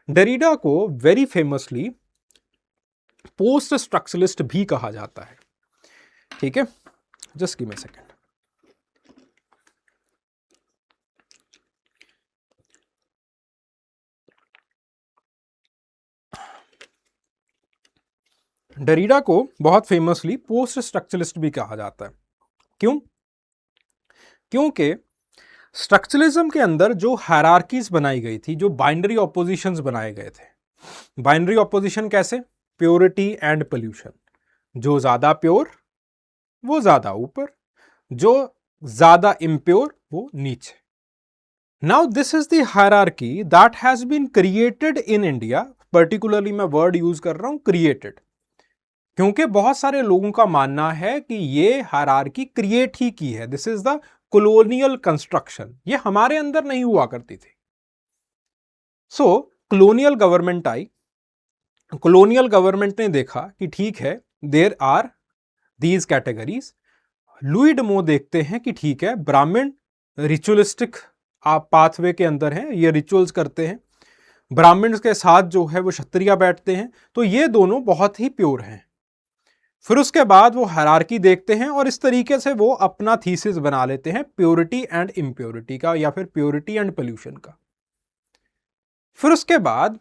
Derrida को very famously post structuralist भी कहा जाता है। ठीक है। Just give me a second. Derrida को बहुत फेमसली पोस्ट स्ट्रक्चरलिस्ट भी कहा जाता है। क्यों? क्योंकि स्ट्रक्चरलिज्म के अंदर जो हायरार्कीज बनाई गई थी, जो बाइनरी ऑपोजिशंस बनाए गए थे। बाइनरी ऑपोजिशन कैसे? Purity and pollution. जो ज्यादा प्योर वो ज्यादा ऊपर, जो ज्यादा इम्प्योर वो नीचे। Now this is the hierarchy that has been created in India, particularly मैं वर्ड यूज कर रहा हूं क्रिएटेड, क्योंकि बहुत सारे लोगों का मानना है कि ये हायरार्की क्रिएट ही की है। This is the colonial construction, ये हमारे अंदर नहीं हुआ करती थी। सो कॉलोनियल गवर्नमेंट आई, कॉलोनियल गवर्नमेंट ने देखा कि ठीक है, there are these categories. Louis Dumont देखते हैं कि ठीक है, ब्राह्मण रिचुअलिस्टिक पाथवे के अंदर हैं, ये रिचुअल्स करते हैं, ब्राह्मण के साथ जो है वो क्षत्रिय बैठते हैं, तो ये दोनों बहुत ही प्योर हैं। फिर उसके बाद वो हायरार्की देखते हैं और इस तरीके से वो अपना थीसिस बना लेते हैं प्योरिटी एंड इम्प्योरिटी का, या फिर प्योरिटी एंड पोल्यूशन का। फिर उसके बाद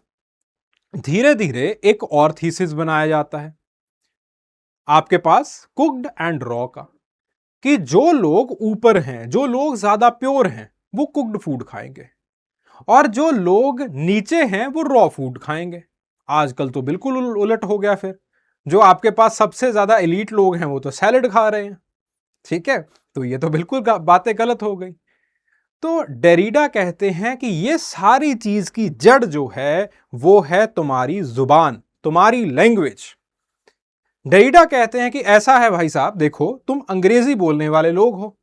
धीरे धीरे एक और थीसिस बनाया जाता है आपके पास कुक्ड एंड रॉ का, कि जो लोग ऊपर हैं, जो लोग ज्यादा प्योर हैं, वो कुक्ड फूड खाएंगे, और जो लोग नीचे हैं वो रॉ फूड खाएंगे। आजकल तो बिल्कुल उलट हो गया। फिर जो आपके पास सबसे ज्यादा एलीट लोग हैं वो तो सैलेड खा रहे हैं। ठीक है। तो ये तो बिल्कुल बातें गलत हो गई। तो डेरिडा कहते हैं कि ये सारी चीज की जड़ जो है वो है तुम्हारी जुबान, तुम्हारी लैंग्वेज। डेरिडा कहते हैं कि ऐसा है भाई साहब, देखो तुम अंग्रेजी बोलने वाले लोग हो,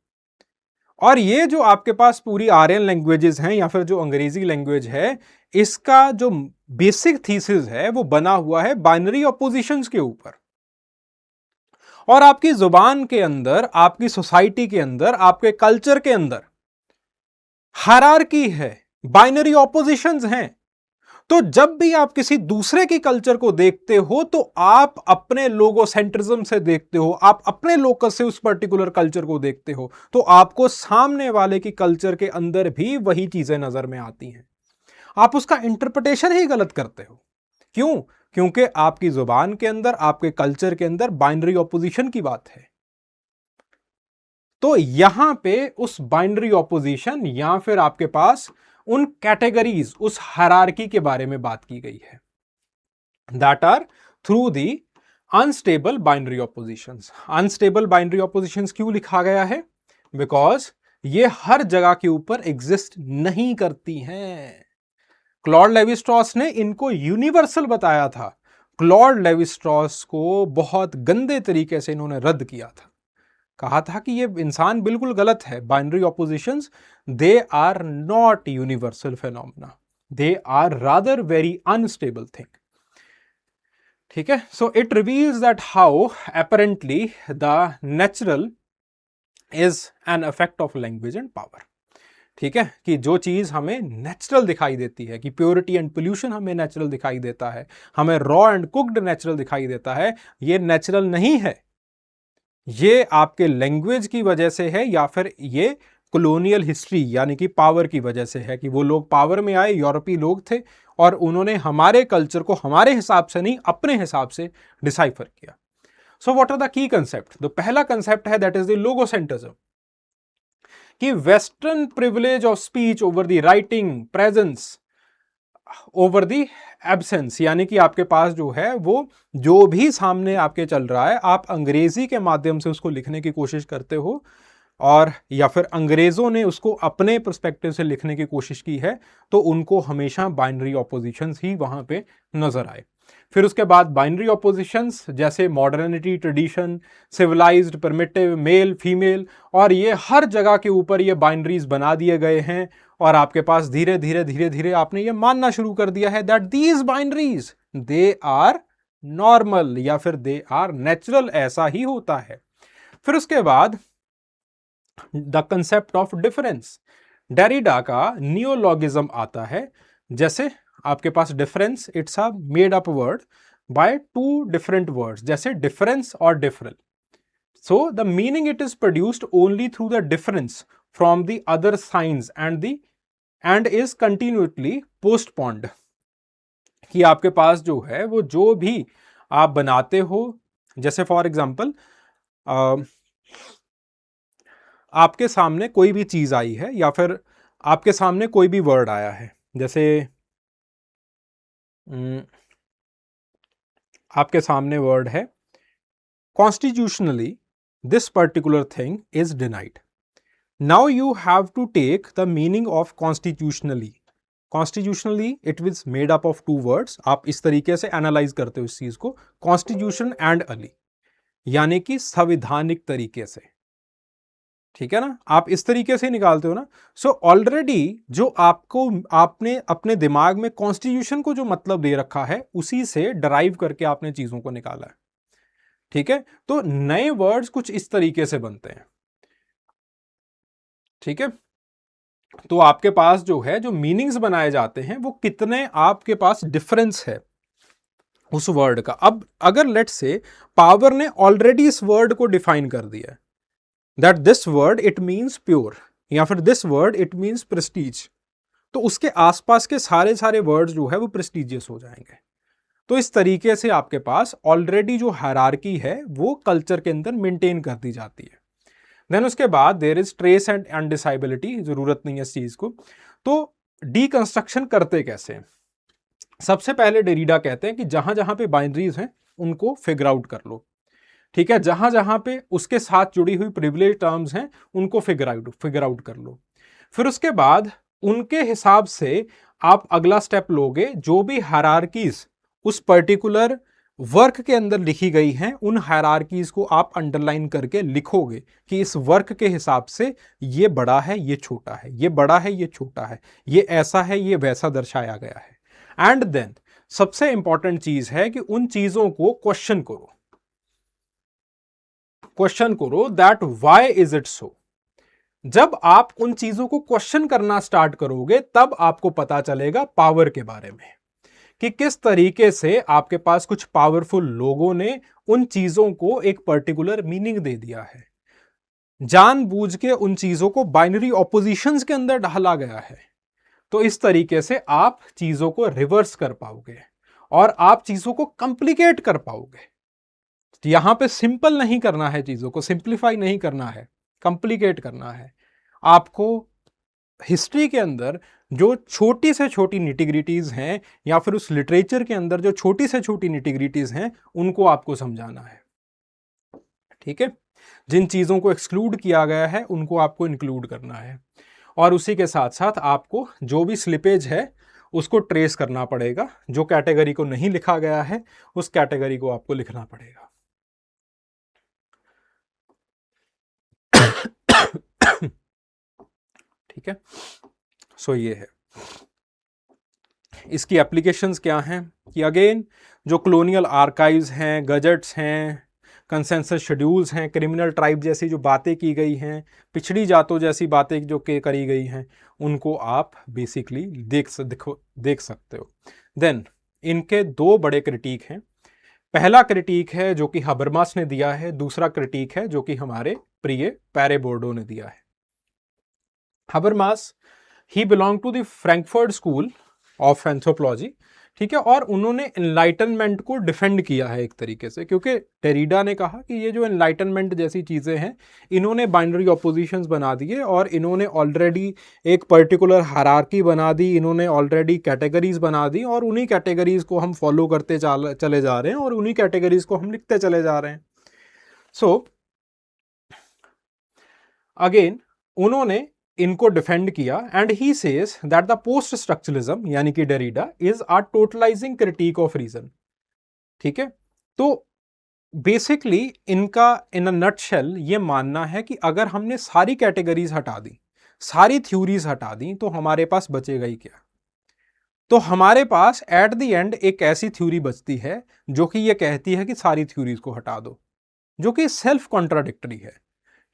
और ये जो आपके पास पूरी आर्यन लैंग्वेजेस हैं या फिर जो अंग्रेजी लैंग्वेज है, इसका जो बेसिक थीसिस है वो बना हुआ है बाइनरी ऑपोजिशंस के ऊपर। और आपकी जुबान के अंदर, आपकी सोसाइटी के अंदर, आपके कल्चर के अंदर हायरार्की है, बाइनरी ऑपोजिशंस हैं। तो जब भी आप किसी दूसरे की कल्चर को देखते हो तो आप अपने लोगोसेंट्रिज्म से देखते हो, आप अपने लोकस से उस पर्टिकुलर कल्चर को देखते हो, तो आपको सामने वाले की कल्चर के अंदर भी वही चीजें नजर में आती हैं। आप उसका इंटरप्रिटेशन ही गलत करते हो। क्यों? क्योंकि आपकी जुबान के अंदर, आपके कल्चर के अंदर बाइनरी ऑपोजिशन की बात है। तो यहां पे उस बाइनरी ऑपोजिशन या फिर आपके पास उन कैटेगरीज, उस हायरार्की के बारे में बात की गई है, that are through the unstable binary oppositions. Unstable binary oppositions क्यों लिखा गया है? बिकॉज ये हर जगह के ऊपर एग्जिस्ट नहीं करती हैं। क्लॉड लेवी-स्ट्रॉस ने इनको यूनिवर्सल बताया था। क्लॉड लेवी-स्ट्रॉस को बहुत गंदे तरीके से इन्होंने रद्द किया था, कहा था कि ये इंसान बिल्कुल गलत है। Binary oppositions, they are not universal phenomena, they are rather very unstable thing. ठीक है, so it reveals that how apparently the natural is an effect of language and power. ठीक है, कि जो चीज हमें नेचुरल दिखाई देती है, कि प्योरिटी एंड पोल्यूशन हमें नेचुरल दिखाई देता है, हमें रॉ एंड कुक्ड नेचुरल दिखाई देता है, ये नेचुरल नहीं है। ये आपके लैंग्वेज की वजह से है, या फिर ये कॉलोनियल हिस्ट्री यानी कि पावर की वजह से है, कि वो लोग पावर में आए, यूरोपीय लोग थे, और उन्होंने हमारे कल्चर को हमारे हिसाब से नहीं, अपने हिसाब से डिसाइफर किया। So what are the key concept? तो पहला कंसेप्ट है दैट इज द लोगोसेंट्रिज्म, कि western privilege of speech over the writing presence over the absence, यानी कि आपके पास जो है वो जो भी सामने आपके चल रहा है, आप अंग्रेजी के माध्यम से उसको लिखने की कोशिश करते हो, और या फिर अंग्रेजों ने उसको अपने पर्सपेक्टिव से लिखने की कोशिश की है, तो उनको हमेशा बाइनरी ऑपोजिशंस ही वहां पे नजर आए। फिर उसके बाद बाइनरी ऑपोजिशंस जैसे modernity, tradition, civilized, primitive, male, female, और ये हर जगह के ऊपर ये बाइनरीज बना दिए गए हैं, और आपके पास धीरे धीरे धीरे धीरे आपने ये मानना शुरू कर दिया है that these binaries they are normal, या फिर दे आर नेचुरल, ऐसा ही होता है। फिर उसके बाद the concept of difference, Derrida का नियोलॉगिज्म आता है। जैसे आपके पास difference, it's a made up word by two different words, जैसे डिफरेंस और deferral. So the meaning it is produced only through the difference from the other signs and is continuously postponed, कि आपके पास जो है वो जो भी आप बनाते हो, जैसे फॉर एग्जाम्पल आपके सामने कोई भी चीज आई है, या फिर आपके सामने कोई भी वर्ड आया है, जैसे आपके सामने वर्ड है constitutionally this particular thing is denied. Now you have to take the meaning of constitutionally. Constitutionally it was made up of two words, आप इस तरीके से एनालाइज करते हो इस चीज को, कॉन्स्टिट्यूशन एंड अली, यानी कि संवैधानिक तरीके से। ठीक है ना, आप इस तरीके से निकालते हो ना। सो ऑलरेडी जो आपने अपने दिमाग में कॉन्स्टिट्यूशन को जो मतलब दे रखा है, उसी से डराइव करके आपने चीजों को निकाला है। ठीक है, तो नए वर्ड्स कुछ इस तरीके से बनते हैं। ठीक है, तो आपके पास जो है जो मीनिंग्स बनाए जाते हैं, वो कितने आपके पास डिफरेंस है उस वर्ड का। अब अगर लेट्स से पावर ने ऑलरेडी इस वर्ड को डिफाइन कर दिया that this word it means pure, या फिर this word it means Prestige, तो उसके आसपास के सारे वर्ड्स जो है वो प्रेस्टीजियस हो जाएंगे। तो इस तरीके से आपके पास ऑलरेडी जो हायरार्की है वो कल्चर के अंदर मेंटेन कर दी जाती है। देन उसके बाद देयर इज ट्रेस एंड अनडिसाइबिलिटी, जरूरत नहीं है इस चीज को। तो डीकंस्ट्रक्शन करते कैसे हैं? सबसे पहले डेरिडा कहते हैं कि जहां जहां पे बाइनरीज हैं उनको फिगर आउट कर लो। ठीक है, जहां जहां पे उसके साथ जुड़ी हुई प्रिविलेज टर्म्स हैं उनको फिगर आउट कर लो। फिर उसके बाद उनके हिसाब से आप अगला स्टेप लोगे, जो भी हायरार्कीज उस पर्टिकुलर वर्क के अंदर लिखी गई हैं, उन हायरार्कीज को आप अंडरलाइन करके लिखोगे कि इस वर्क के हिसाब से ये बड़ा है, ये छोटा है, ये बड़ा है, ये छोटा है, ये ऐसा है, ये वैसा दर्शाया गया है। एंड देन सबसे इंपॉर्टेंट चीज है कि उन चीजों को क्वेश्चन करो that why is it so. जब आप उन चीजों को क्वेश्चन करना स्टार्ट करोगे, तब आपको पता चलेगा पावर के बारे में, कि किस तरीके से आपके पास कुछ पावरफुल लोगों ने उन चीजों को एक पर्टिकुलर मीनिंग दे दिया है। जानबूझ के उन चीजों को बाइनरी ऑपोजिशंस के अंदर ढाला गया है। तो इस तरीके से आप चीजों को रिवर्स कर पाओगे और आप चीजों को कॉम्प्लिकेट कर पाओगे। यहां पे सिंपल नहीं करना है, चीजों को सिंप्लीफाई नहीं करना है, कॉम्प्लिकेट करना है। आपको हिस्ट्री के अंदर जो छोटी से छोटी निटिग्रिटीज हैं या फिर उस लिटरेचर के अंदर जो छोटी से छोटी निटिग्रिटीज हैं उनको आपको समझाना है। ठीक है, जिन चीजों को एक्सक्लूड किया गया है उनको आपको इंक्लूड करना है और उसी के साथ साथ आपको जो भी स्लिपेज है उसको ट्रेस करना पड़ेगा। जो कैटेगरी को नहीं लिखा गया है उस कैटेगरी को आपको लिखना पड़ेगा। ठीक है, सो ये है। इसकी एप्लीकेशंस क्या हैं कि अगेन जो कॉलोनियल आर्काइव्स हैं, गजेट्स हैं, कंसेंसस शेड्यूल्स हैं, क्रिमिनल ट्राइब जैसी जो बातें की गई हैं, पिछड़ी जातों जैसी बातें जो करी गई हैं, उनको आप बेसिकली देख सकते हो। देन इनके दो बड़े क्रिटिक हैं। पहला क्रिटिक है जो कि हबरमास ने दिया है, दूसरा क्रिटिक है जो कि हमारे प्रिय पैरे बोर्डो ने दिया है। Habermas he belong to the Frankfurt school of anthropology. ठीक है, और उन्होंने एनलाइटनमेंट को डिफेंड किया है एक तरीके से, क्योंकि डेरिडा ने कहा कि ये जो एनलाइटनमेंट जैसी चीज़ें हैं इन्होंने बाइनरी ऑपोजिशंस बना दिए और इन्होंने ऑलरेडी एक पर्टिकुलर हायरार्की बना दी, इन्होंने ऑलरेडी कैटेगरीज बना दी और उन्हीं कैटेगरीज को हम फॉलो करते चले जा रहे हैं और उन्हीं कैटेगरीज को हम लिखते चले जा रहे हैं। सो अगेन उन्होंने इनको डिफेंड किया and he says that the post structuralism यानी कि Derrida is a totalising critique of reason. ठीक है, तो बेसिकली इनका इन अ नटशेल ये मानना है कि अगर हमने सारी कैटेगरीज हटा दी, सारी थ्योरीज हटा दी, तो हमारे पास बचेगा ही क्या। तो हमारे पास एट द एंड एक ऐसी थ्योरी बचती है जो कि ये कहती है कि सारी थ्योरीज को हटा दो, जो कि सेल्फ कॉन्ट्राडिक्टरी है।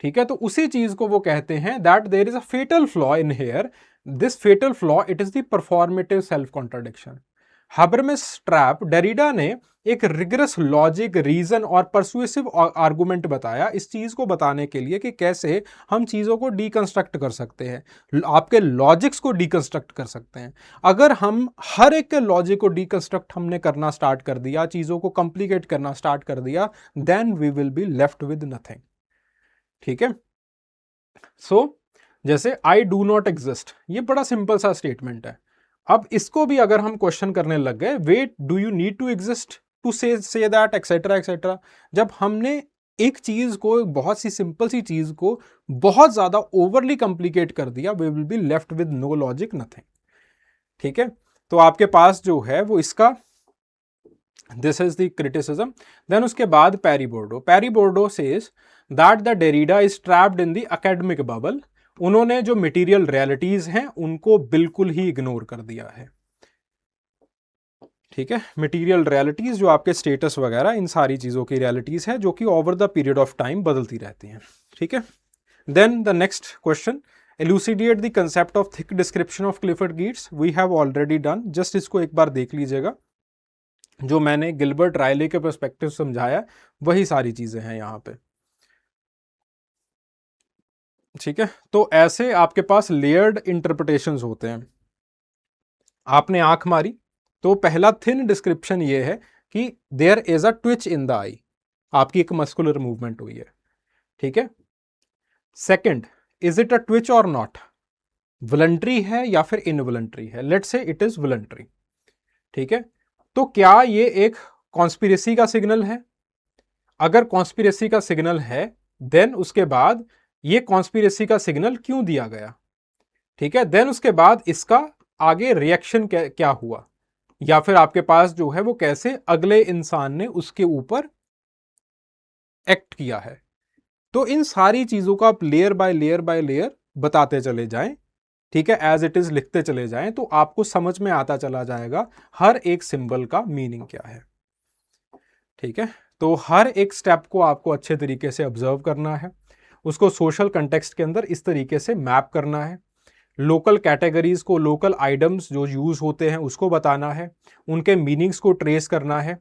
ठीक है, तो उसी चीज को वो कहते हैं that there is a fatal flaw in here, this fatal flaw it is the performative self contradiction. Habermas trap Derrida ने एक रिगरस लॉजिक, रीजन और परसुएसिव आर्गुमेंट बताया इस चीज को बताने के लिए कि कैसे हम चीजों को डीकंस्ट्रक्ट कर सकते हैं, आपके लॉजिक्स को डीकंस्ट्रक्ट कर सकते हैं। अगर हम हर एक के लॉजिक को डीकंस्ट्रक्ट हमने करना स्टार्ट कर दिया, चीजों को कॉम्प्लिकेट करना स्टार्ट कर दिया, then we will be left with nothing. ठीक है, सो जैसे आई डू नॉट एग्जिस्ट, ये बड़ा सिंपल सा स्टेटमेंट है। अब इसको भी अगर हम क्वेश्चन करने लग गए, wait do you need to exist to say that etcetera etcetera, जब हमने एक चीज को, बहुत सी सिंपल सी चीज को बहुत ज्यादा ओवरली कॉम्प्लिकेट कर दिया, we will be left with no logic, nothing. ठीक है, तो आपके पास जो है वो इसका this is the criticism. Then उसके बाद Pierre Bourdieu says that the Derrida is trapped in the academic bubble. उन्होंने जो मटेरियल रियलिटीज हैं उनको बिल्कुल ही इग्नोर कर दिया है। ठीक है, मटेरियल रियलिटीज जो आपके स्टेटस वगैरह, इन सारी चीजों की रियलिटीज है जो कि over the period of time बदलती रहती हैं। ठीक है, then the next question, elucidate the concept of thick description of Clifford Geertz, we have already done, just इसको एक बार देख लीजिएगा। जो मैंने गिलबर्ट रायले के पर्सपेक्टिव समझाया वही सारी चीजें हैं यहाँ पे। ठीक है, तो ऐसे आपके पास लेयर्ड इंटरप्रिटेशंस होते हैं। आपने आंख मारी तो पहला थिन डिस्क्रिप्शन ये है कि there is a twitch in the eye, आपकी एक मस्कुलर मूवमेंट हुई है। ठीक है, second, is it a twitch or not, voluntary है या फिर इनवॉलंटरी है, let's say it is voluntary. ठीक है, तो क्या ये एक कॉन्स्पिरेसी का सिग्नल है? अगर कॉन्स्पिरेसी का सिग्नल है देन उसके बाद ये कॉन्स्पिरेसी का सिग्नल क्यों दिया गया? ठीक है, देन उसके बाद इसका आगे रिएक्शन क्या हुआ, या फिर आपके पास जो है वो कैसे अगले इंसान ने उसके ऊपर एक्ट किया है। तो इन सारी चीजों को आप लेयर बाय लेयर बताते चले जाएं, ठीक है, एज इट इज लिखते चले जाएं, तो आपको समझ में आता चला जाएगा हर एक सिंबल का मीनिंग क्या है। ठीक है, तो हर एक स्टेप को आपको अच्छे तरीके से ऑब्जर्व करना है, उसको सोशल कंटेक्स्ट के अंदर इस तरीके से मैप करना है, लोकल कैटेगरीज को, लोकल आइटम्स जो यूज होते हैं उसको बताना है, उनके मीनिंग्स को ट्रेस करना है,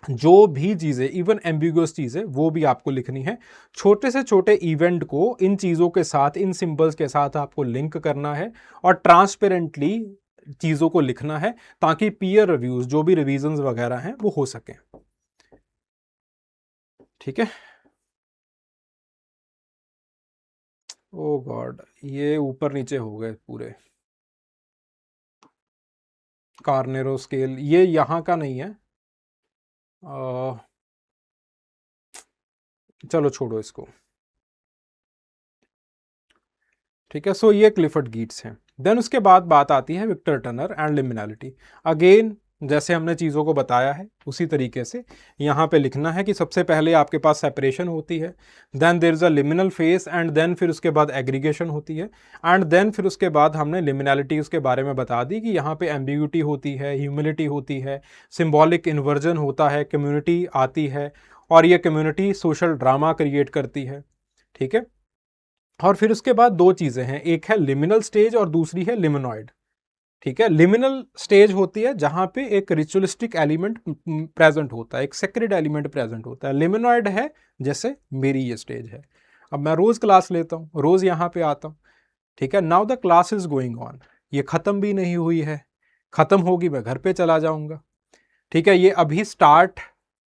जो भी चीज़ें, इवन एम्बिगुअस चीज़ें, वो भी आपको लिखनी है। छोटे से छोटे इवेंट को इन चीज़ों के साथ, इन सिंबल्स के साथ आपको लिंक करना है और ट्रांसपेरेंटली चीज़ों को लिखना है, ताकि पीयर रिव्यूज, जो भी रिवीजन्स वगैरह हैं, वो हो सके। ठीक है। ओ गॉड, ये ऊपर नीचे हो गए पूरे। कार्नेरो स्केल, ये यहाँ का नहीं है। चलो छोड़ो इसको। ठीक है, सो ये क्लिफर्ड गीट्स हैं। देन उसके बाद बात आती है विक्टर टर्नर एंड लिमिनैलिटी। अगेन जैसे हमने चीज़ों को बताया है उसी तरीके से यहाँ पे लिखना है कि सबसे पहले आपके पास सेपरेशन होती है, then there is a liminal phase, and then फिर उसके बाद एग्रीगेशन होती है, एंड देन फिर उसके बाद हमने लिमिनैलिटी उसके बारे में बता दी कि यहाँ पे एम्बिग्यूटी होती है, ह्यूमिलिटी होती है, सिम्बॉलिक इन्वर्जन होता है, कम्युनिटी आती है, और ये कम्युनिटी सोशल ड्रामा क्रिएट करती है। ठीक है। और फिर उसके बाद दो चीजें हैं, एक है लिमिनल स्टेज और दूसरी है लिमिनॉइड। ठीक है। लिमिनल स्टेज होती है जहां पे एक रिचुअलिस्टिक एलिमेंट प्रेजेंट होता है, एक सेक्रेड एलिमेंट प्रेजेंट होता है। लिमिनॉइड है जैसे मेरी ये स्टेज है, अब मैं रोज क्लास लेता हूं, रोज यहां पे आता हूं। ठीक है। Now the class is going on, ये खत्म भी नहीं हुई है, खत्म होगी मैं घर पे चला जाऊंगा। ठीक है। ये अभी स्टार्ट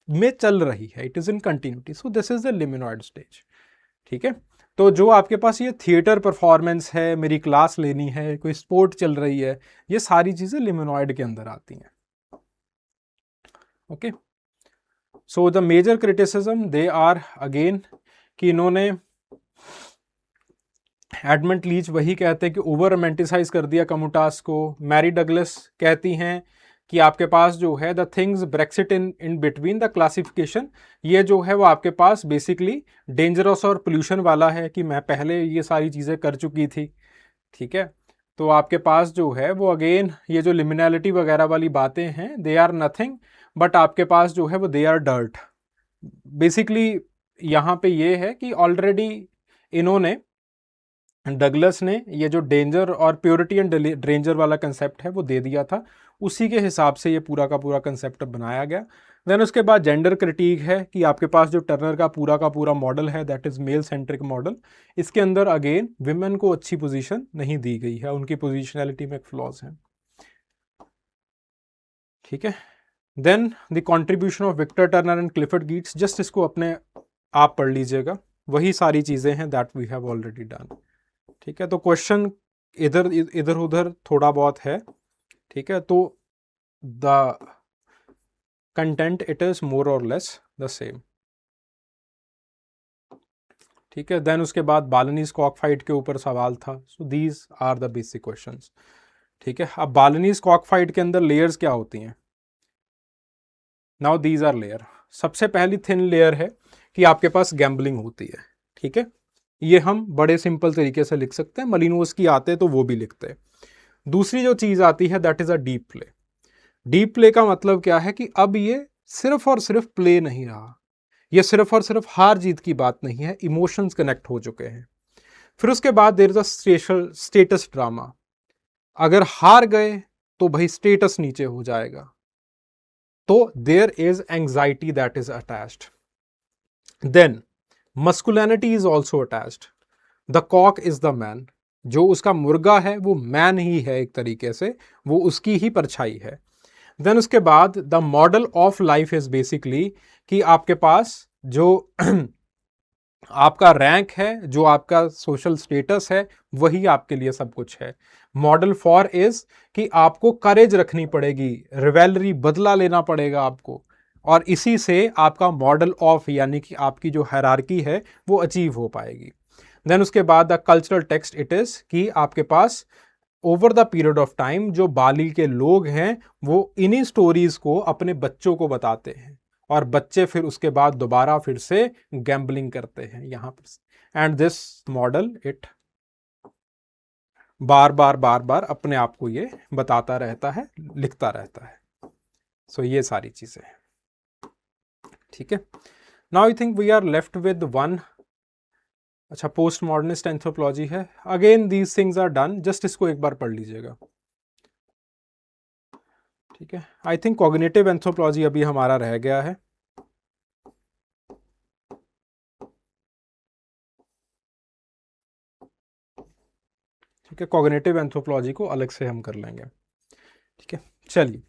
में चल रही है, it is in continuity, so this is the liminoid stage. ठीक है। तो जो आपके पास ये थिएटर परफॉर्मेंस है, मेरी क्लास लेनी है, कोई स्पोर्ट चल रही है, ये सारी चीजें लिमिनॉइड के अंदर आती हैं। Okay. So the major criticism they are again कि इन्होंने, एडमंड लीच वही कहते हैं कि ओवर रोमांटिसाइज कर दिया कम्यूटास को। मैरी डगलस कहती हैं कि आपके पास जो है the things Brexit in between the classification, ये जो है वो आपके पास बेसिकली डेंजरस और पोल्यूशन वाला है, कि मैं पहले ये सारी चीज़ें कर चुकी थी। ठीक है। तो आपके पास जो है वो अगेन ये जो लिमिनैलिटी वगैरह वाली बातें हैं, दे आर नथिंग, बट आपके पास जो है वो दे आर डर्ट। बेसिकली यहाँ पे ये है कि ऑलरेडी इन्होंने, डगलस ने, ये जो डेंजर और प्योरिटी एंड डेंजर वाला कंसेप्ट है वो दे दिया था, उसी के हिसाब से ये पूरा का पूरा कंसेप्ट बनाया गया। देन उसके बाद जेंडर क्रिटिक है कि आपके पास जो टर्नर का पूरा मॉडल है that is male centric model, इसके अंदर अगेन विमेन को अच्छी पोजीशन नहीं दी गई है, उनकी पोजिशनैलिटी में फ्लॉज हैं। ठीक है। Then the contribution of Victor Turner and Clifford Geertz, just इसको अपने आप पढ़ लीजिएगा, वही सारी चीजें हैं that we have already done. ठीक है। तो क्वेश्चन इधर इधर उधर थोड़ा बहुत है। ठीक है। तो the content it is more और लेस द सेम। ठीक है। देन उसके बाद बालनीज कॉक फाइट के ऊपर सवाल था, so these are the basic questions. ठीक है। अब बालनीज कॉक फाइट के अंदर लेयर्स क्या होती हैं? Now these are layer. सबसे पहली थिन लेयर है कि आपके पास गैम्बलिंग होती है। ठीक है। ये हम बड़े सिंपल तरीके से लिख सकते हैं, मलिनोस की आते तो वो भी लिखते हैं। दूसरी जो चीज आती है that is a deep play. Deep play का मतलब क्या है कि अब ये सिर्फ और सिर्फ प्ले नहीं रहा, ये सिर्फ और सिर्फ हार जीत की बात नहीं है, इमोशंस कनेक्ट हो चुके हैं। फिर उसके बाद there is a status drama. अगर हार गए तो भाई स्टेटस नीचे हो जाएगा, तो there is anxiety that is attached. Then masculinity is also attached. The cock is the man, जो उसका मुर्गा है वो मैन ही है, एक तरीके से वो उसकी ही परछाई है। देन उसके बाद the model of life is basically कि आपके पास जो आपका रैंक है, जो आपका सोशल स्टेटस है, वही आपके लिए सब कुछ है। मॉडल फॉर इज कि आपको करेज रखनी पड़ेगी, रिवेलरी, बदला लेना पड़ेगा आपको, और इसी से आपका मॉडल ऑफ यानी कि आपकी जो हायरार्की है वो अचीव हो पाएगी। देन उसके बाद the cultural text it is कि आपके पास over the period of time जो बाली के लोग हैं वो इन्हीं स्टोरीज को अपने बच्चों को बताते हैं, और बच्चे फिर उसके बाद दोबारा फिर से गैम्बलिंग करते हैं यहां पर। एंड दिस मॉडल इट बार बार अपने आप को ये बताता रहता है, लिखता रहता है। सो ये सारी चीजें हैं। ठीक है। Now I think we are left with one. अच्छा, पोस्ट मॉडर्निस्ट एंथ्रोपोलॉजी है। Again these things are done, just इसको एक बार पढ़ लीजिएगा। ठीक है, आई थिंक कॉग्निटिव एंथ्रोपोलॉजी अभी हमारा रह गया है। ठीक है, कॉग्निटिव एंथ्रोपोलॉजी को अलग से हम कर लेंगे। ठीक है, चलिए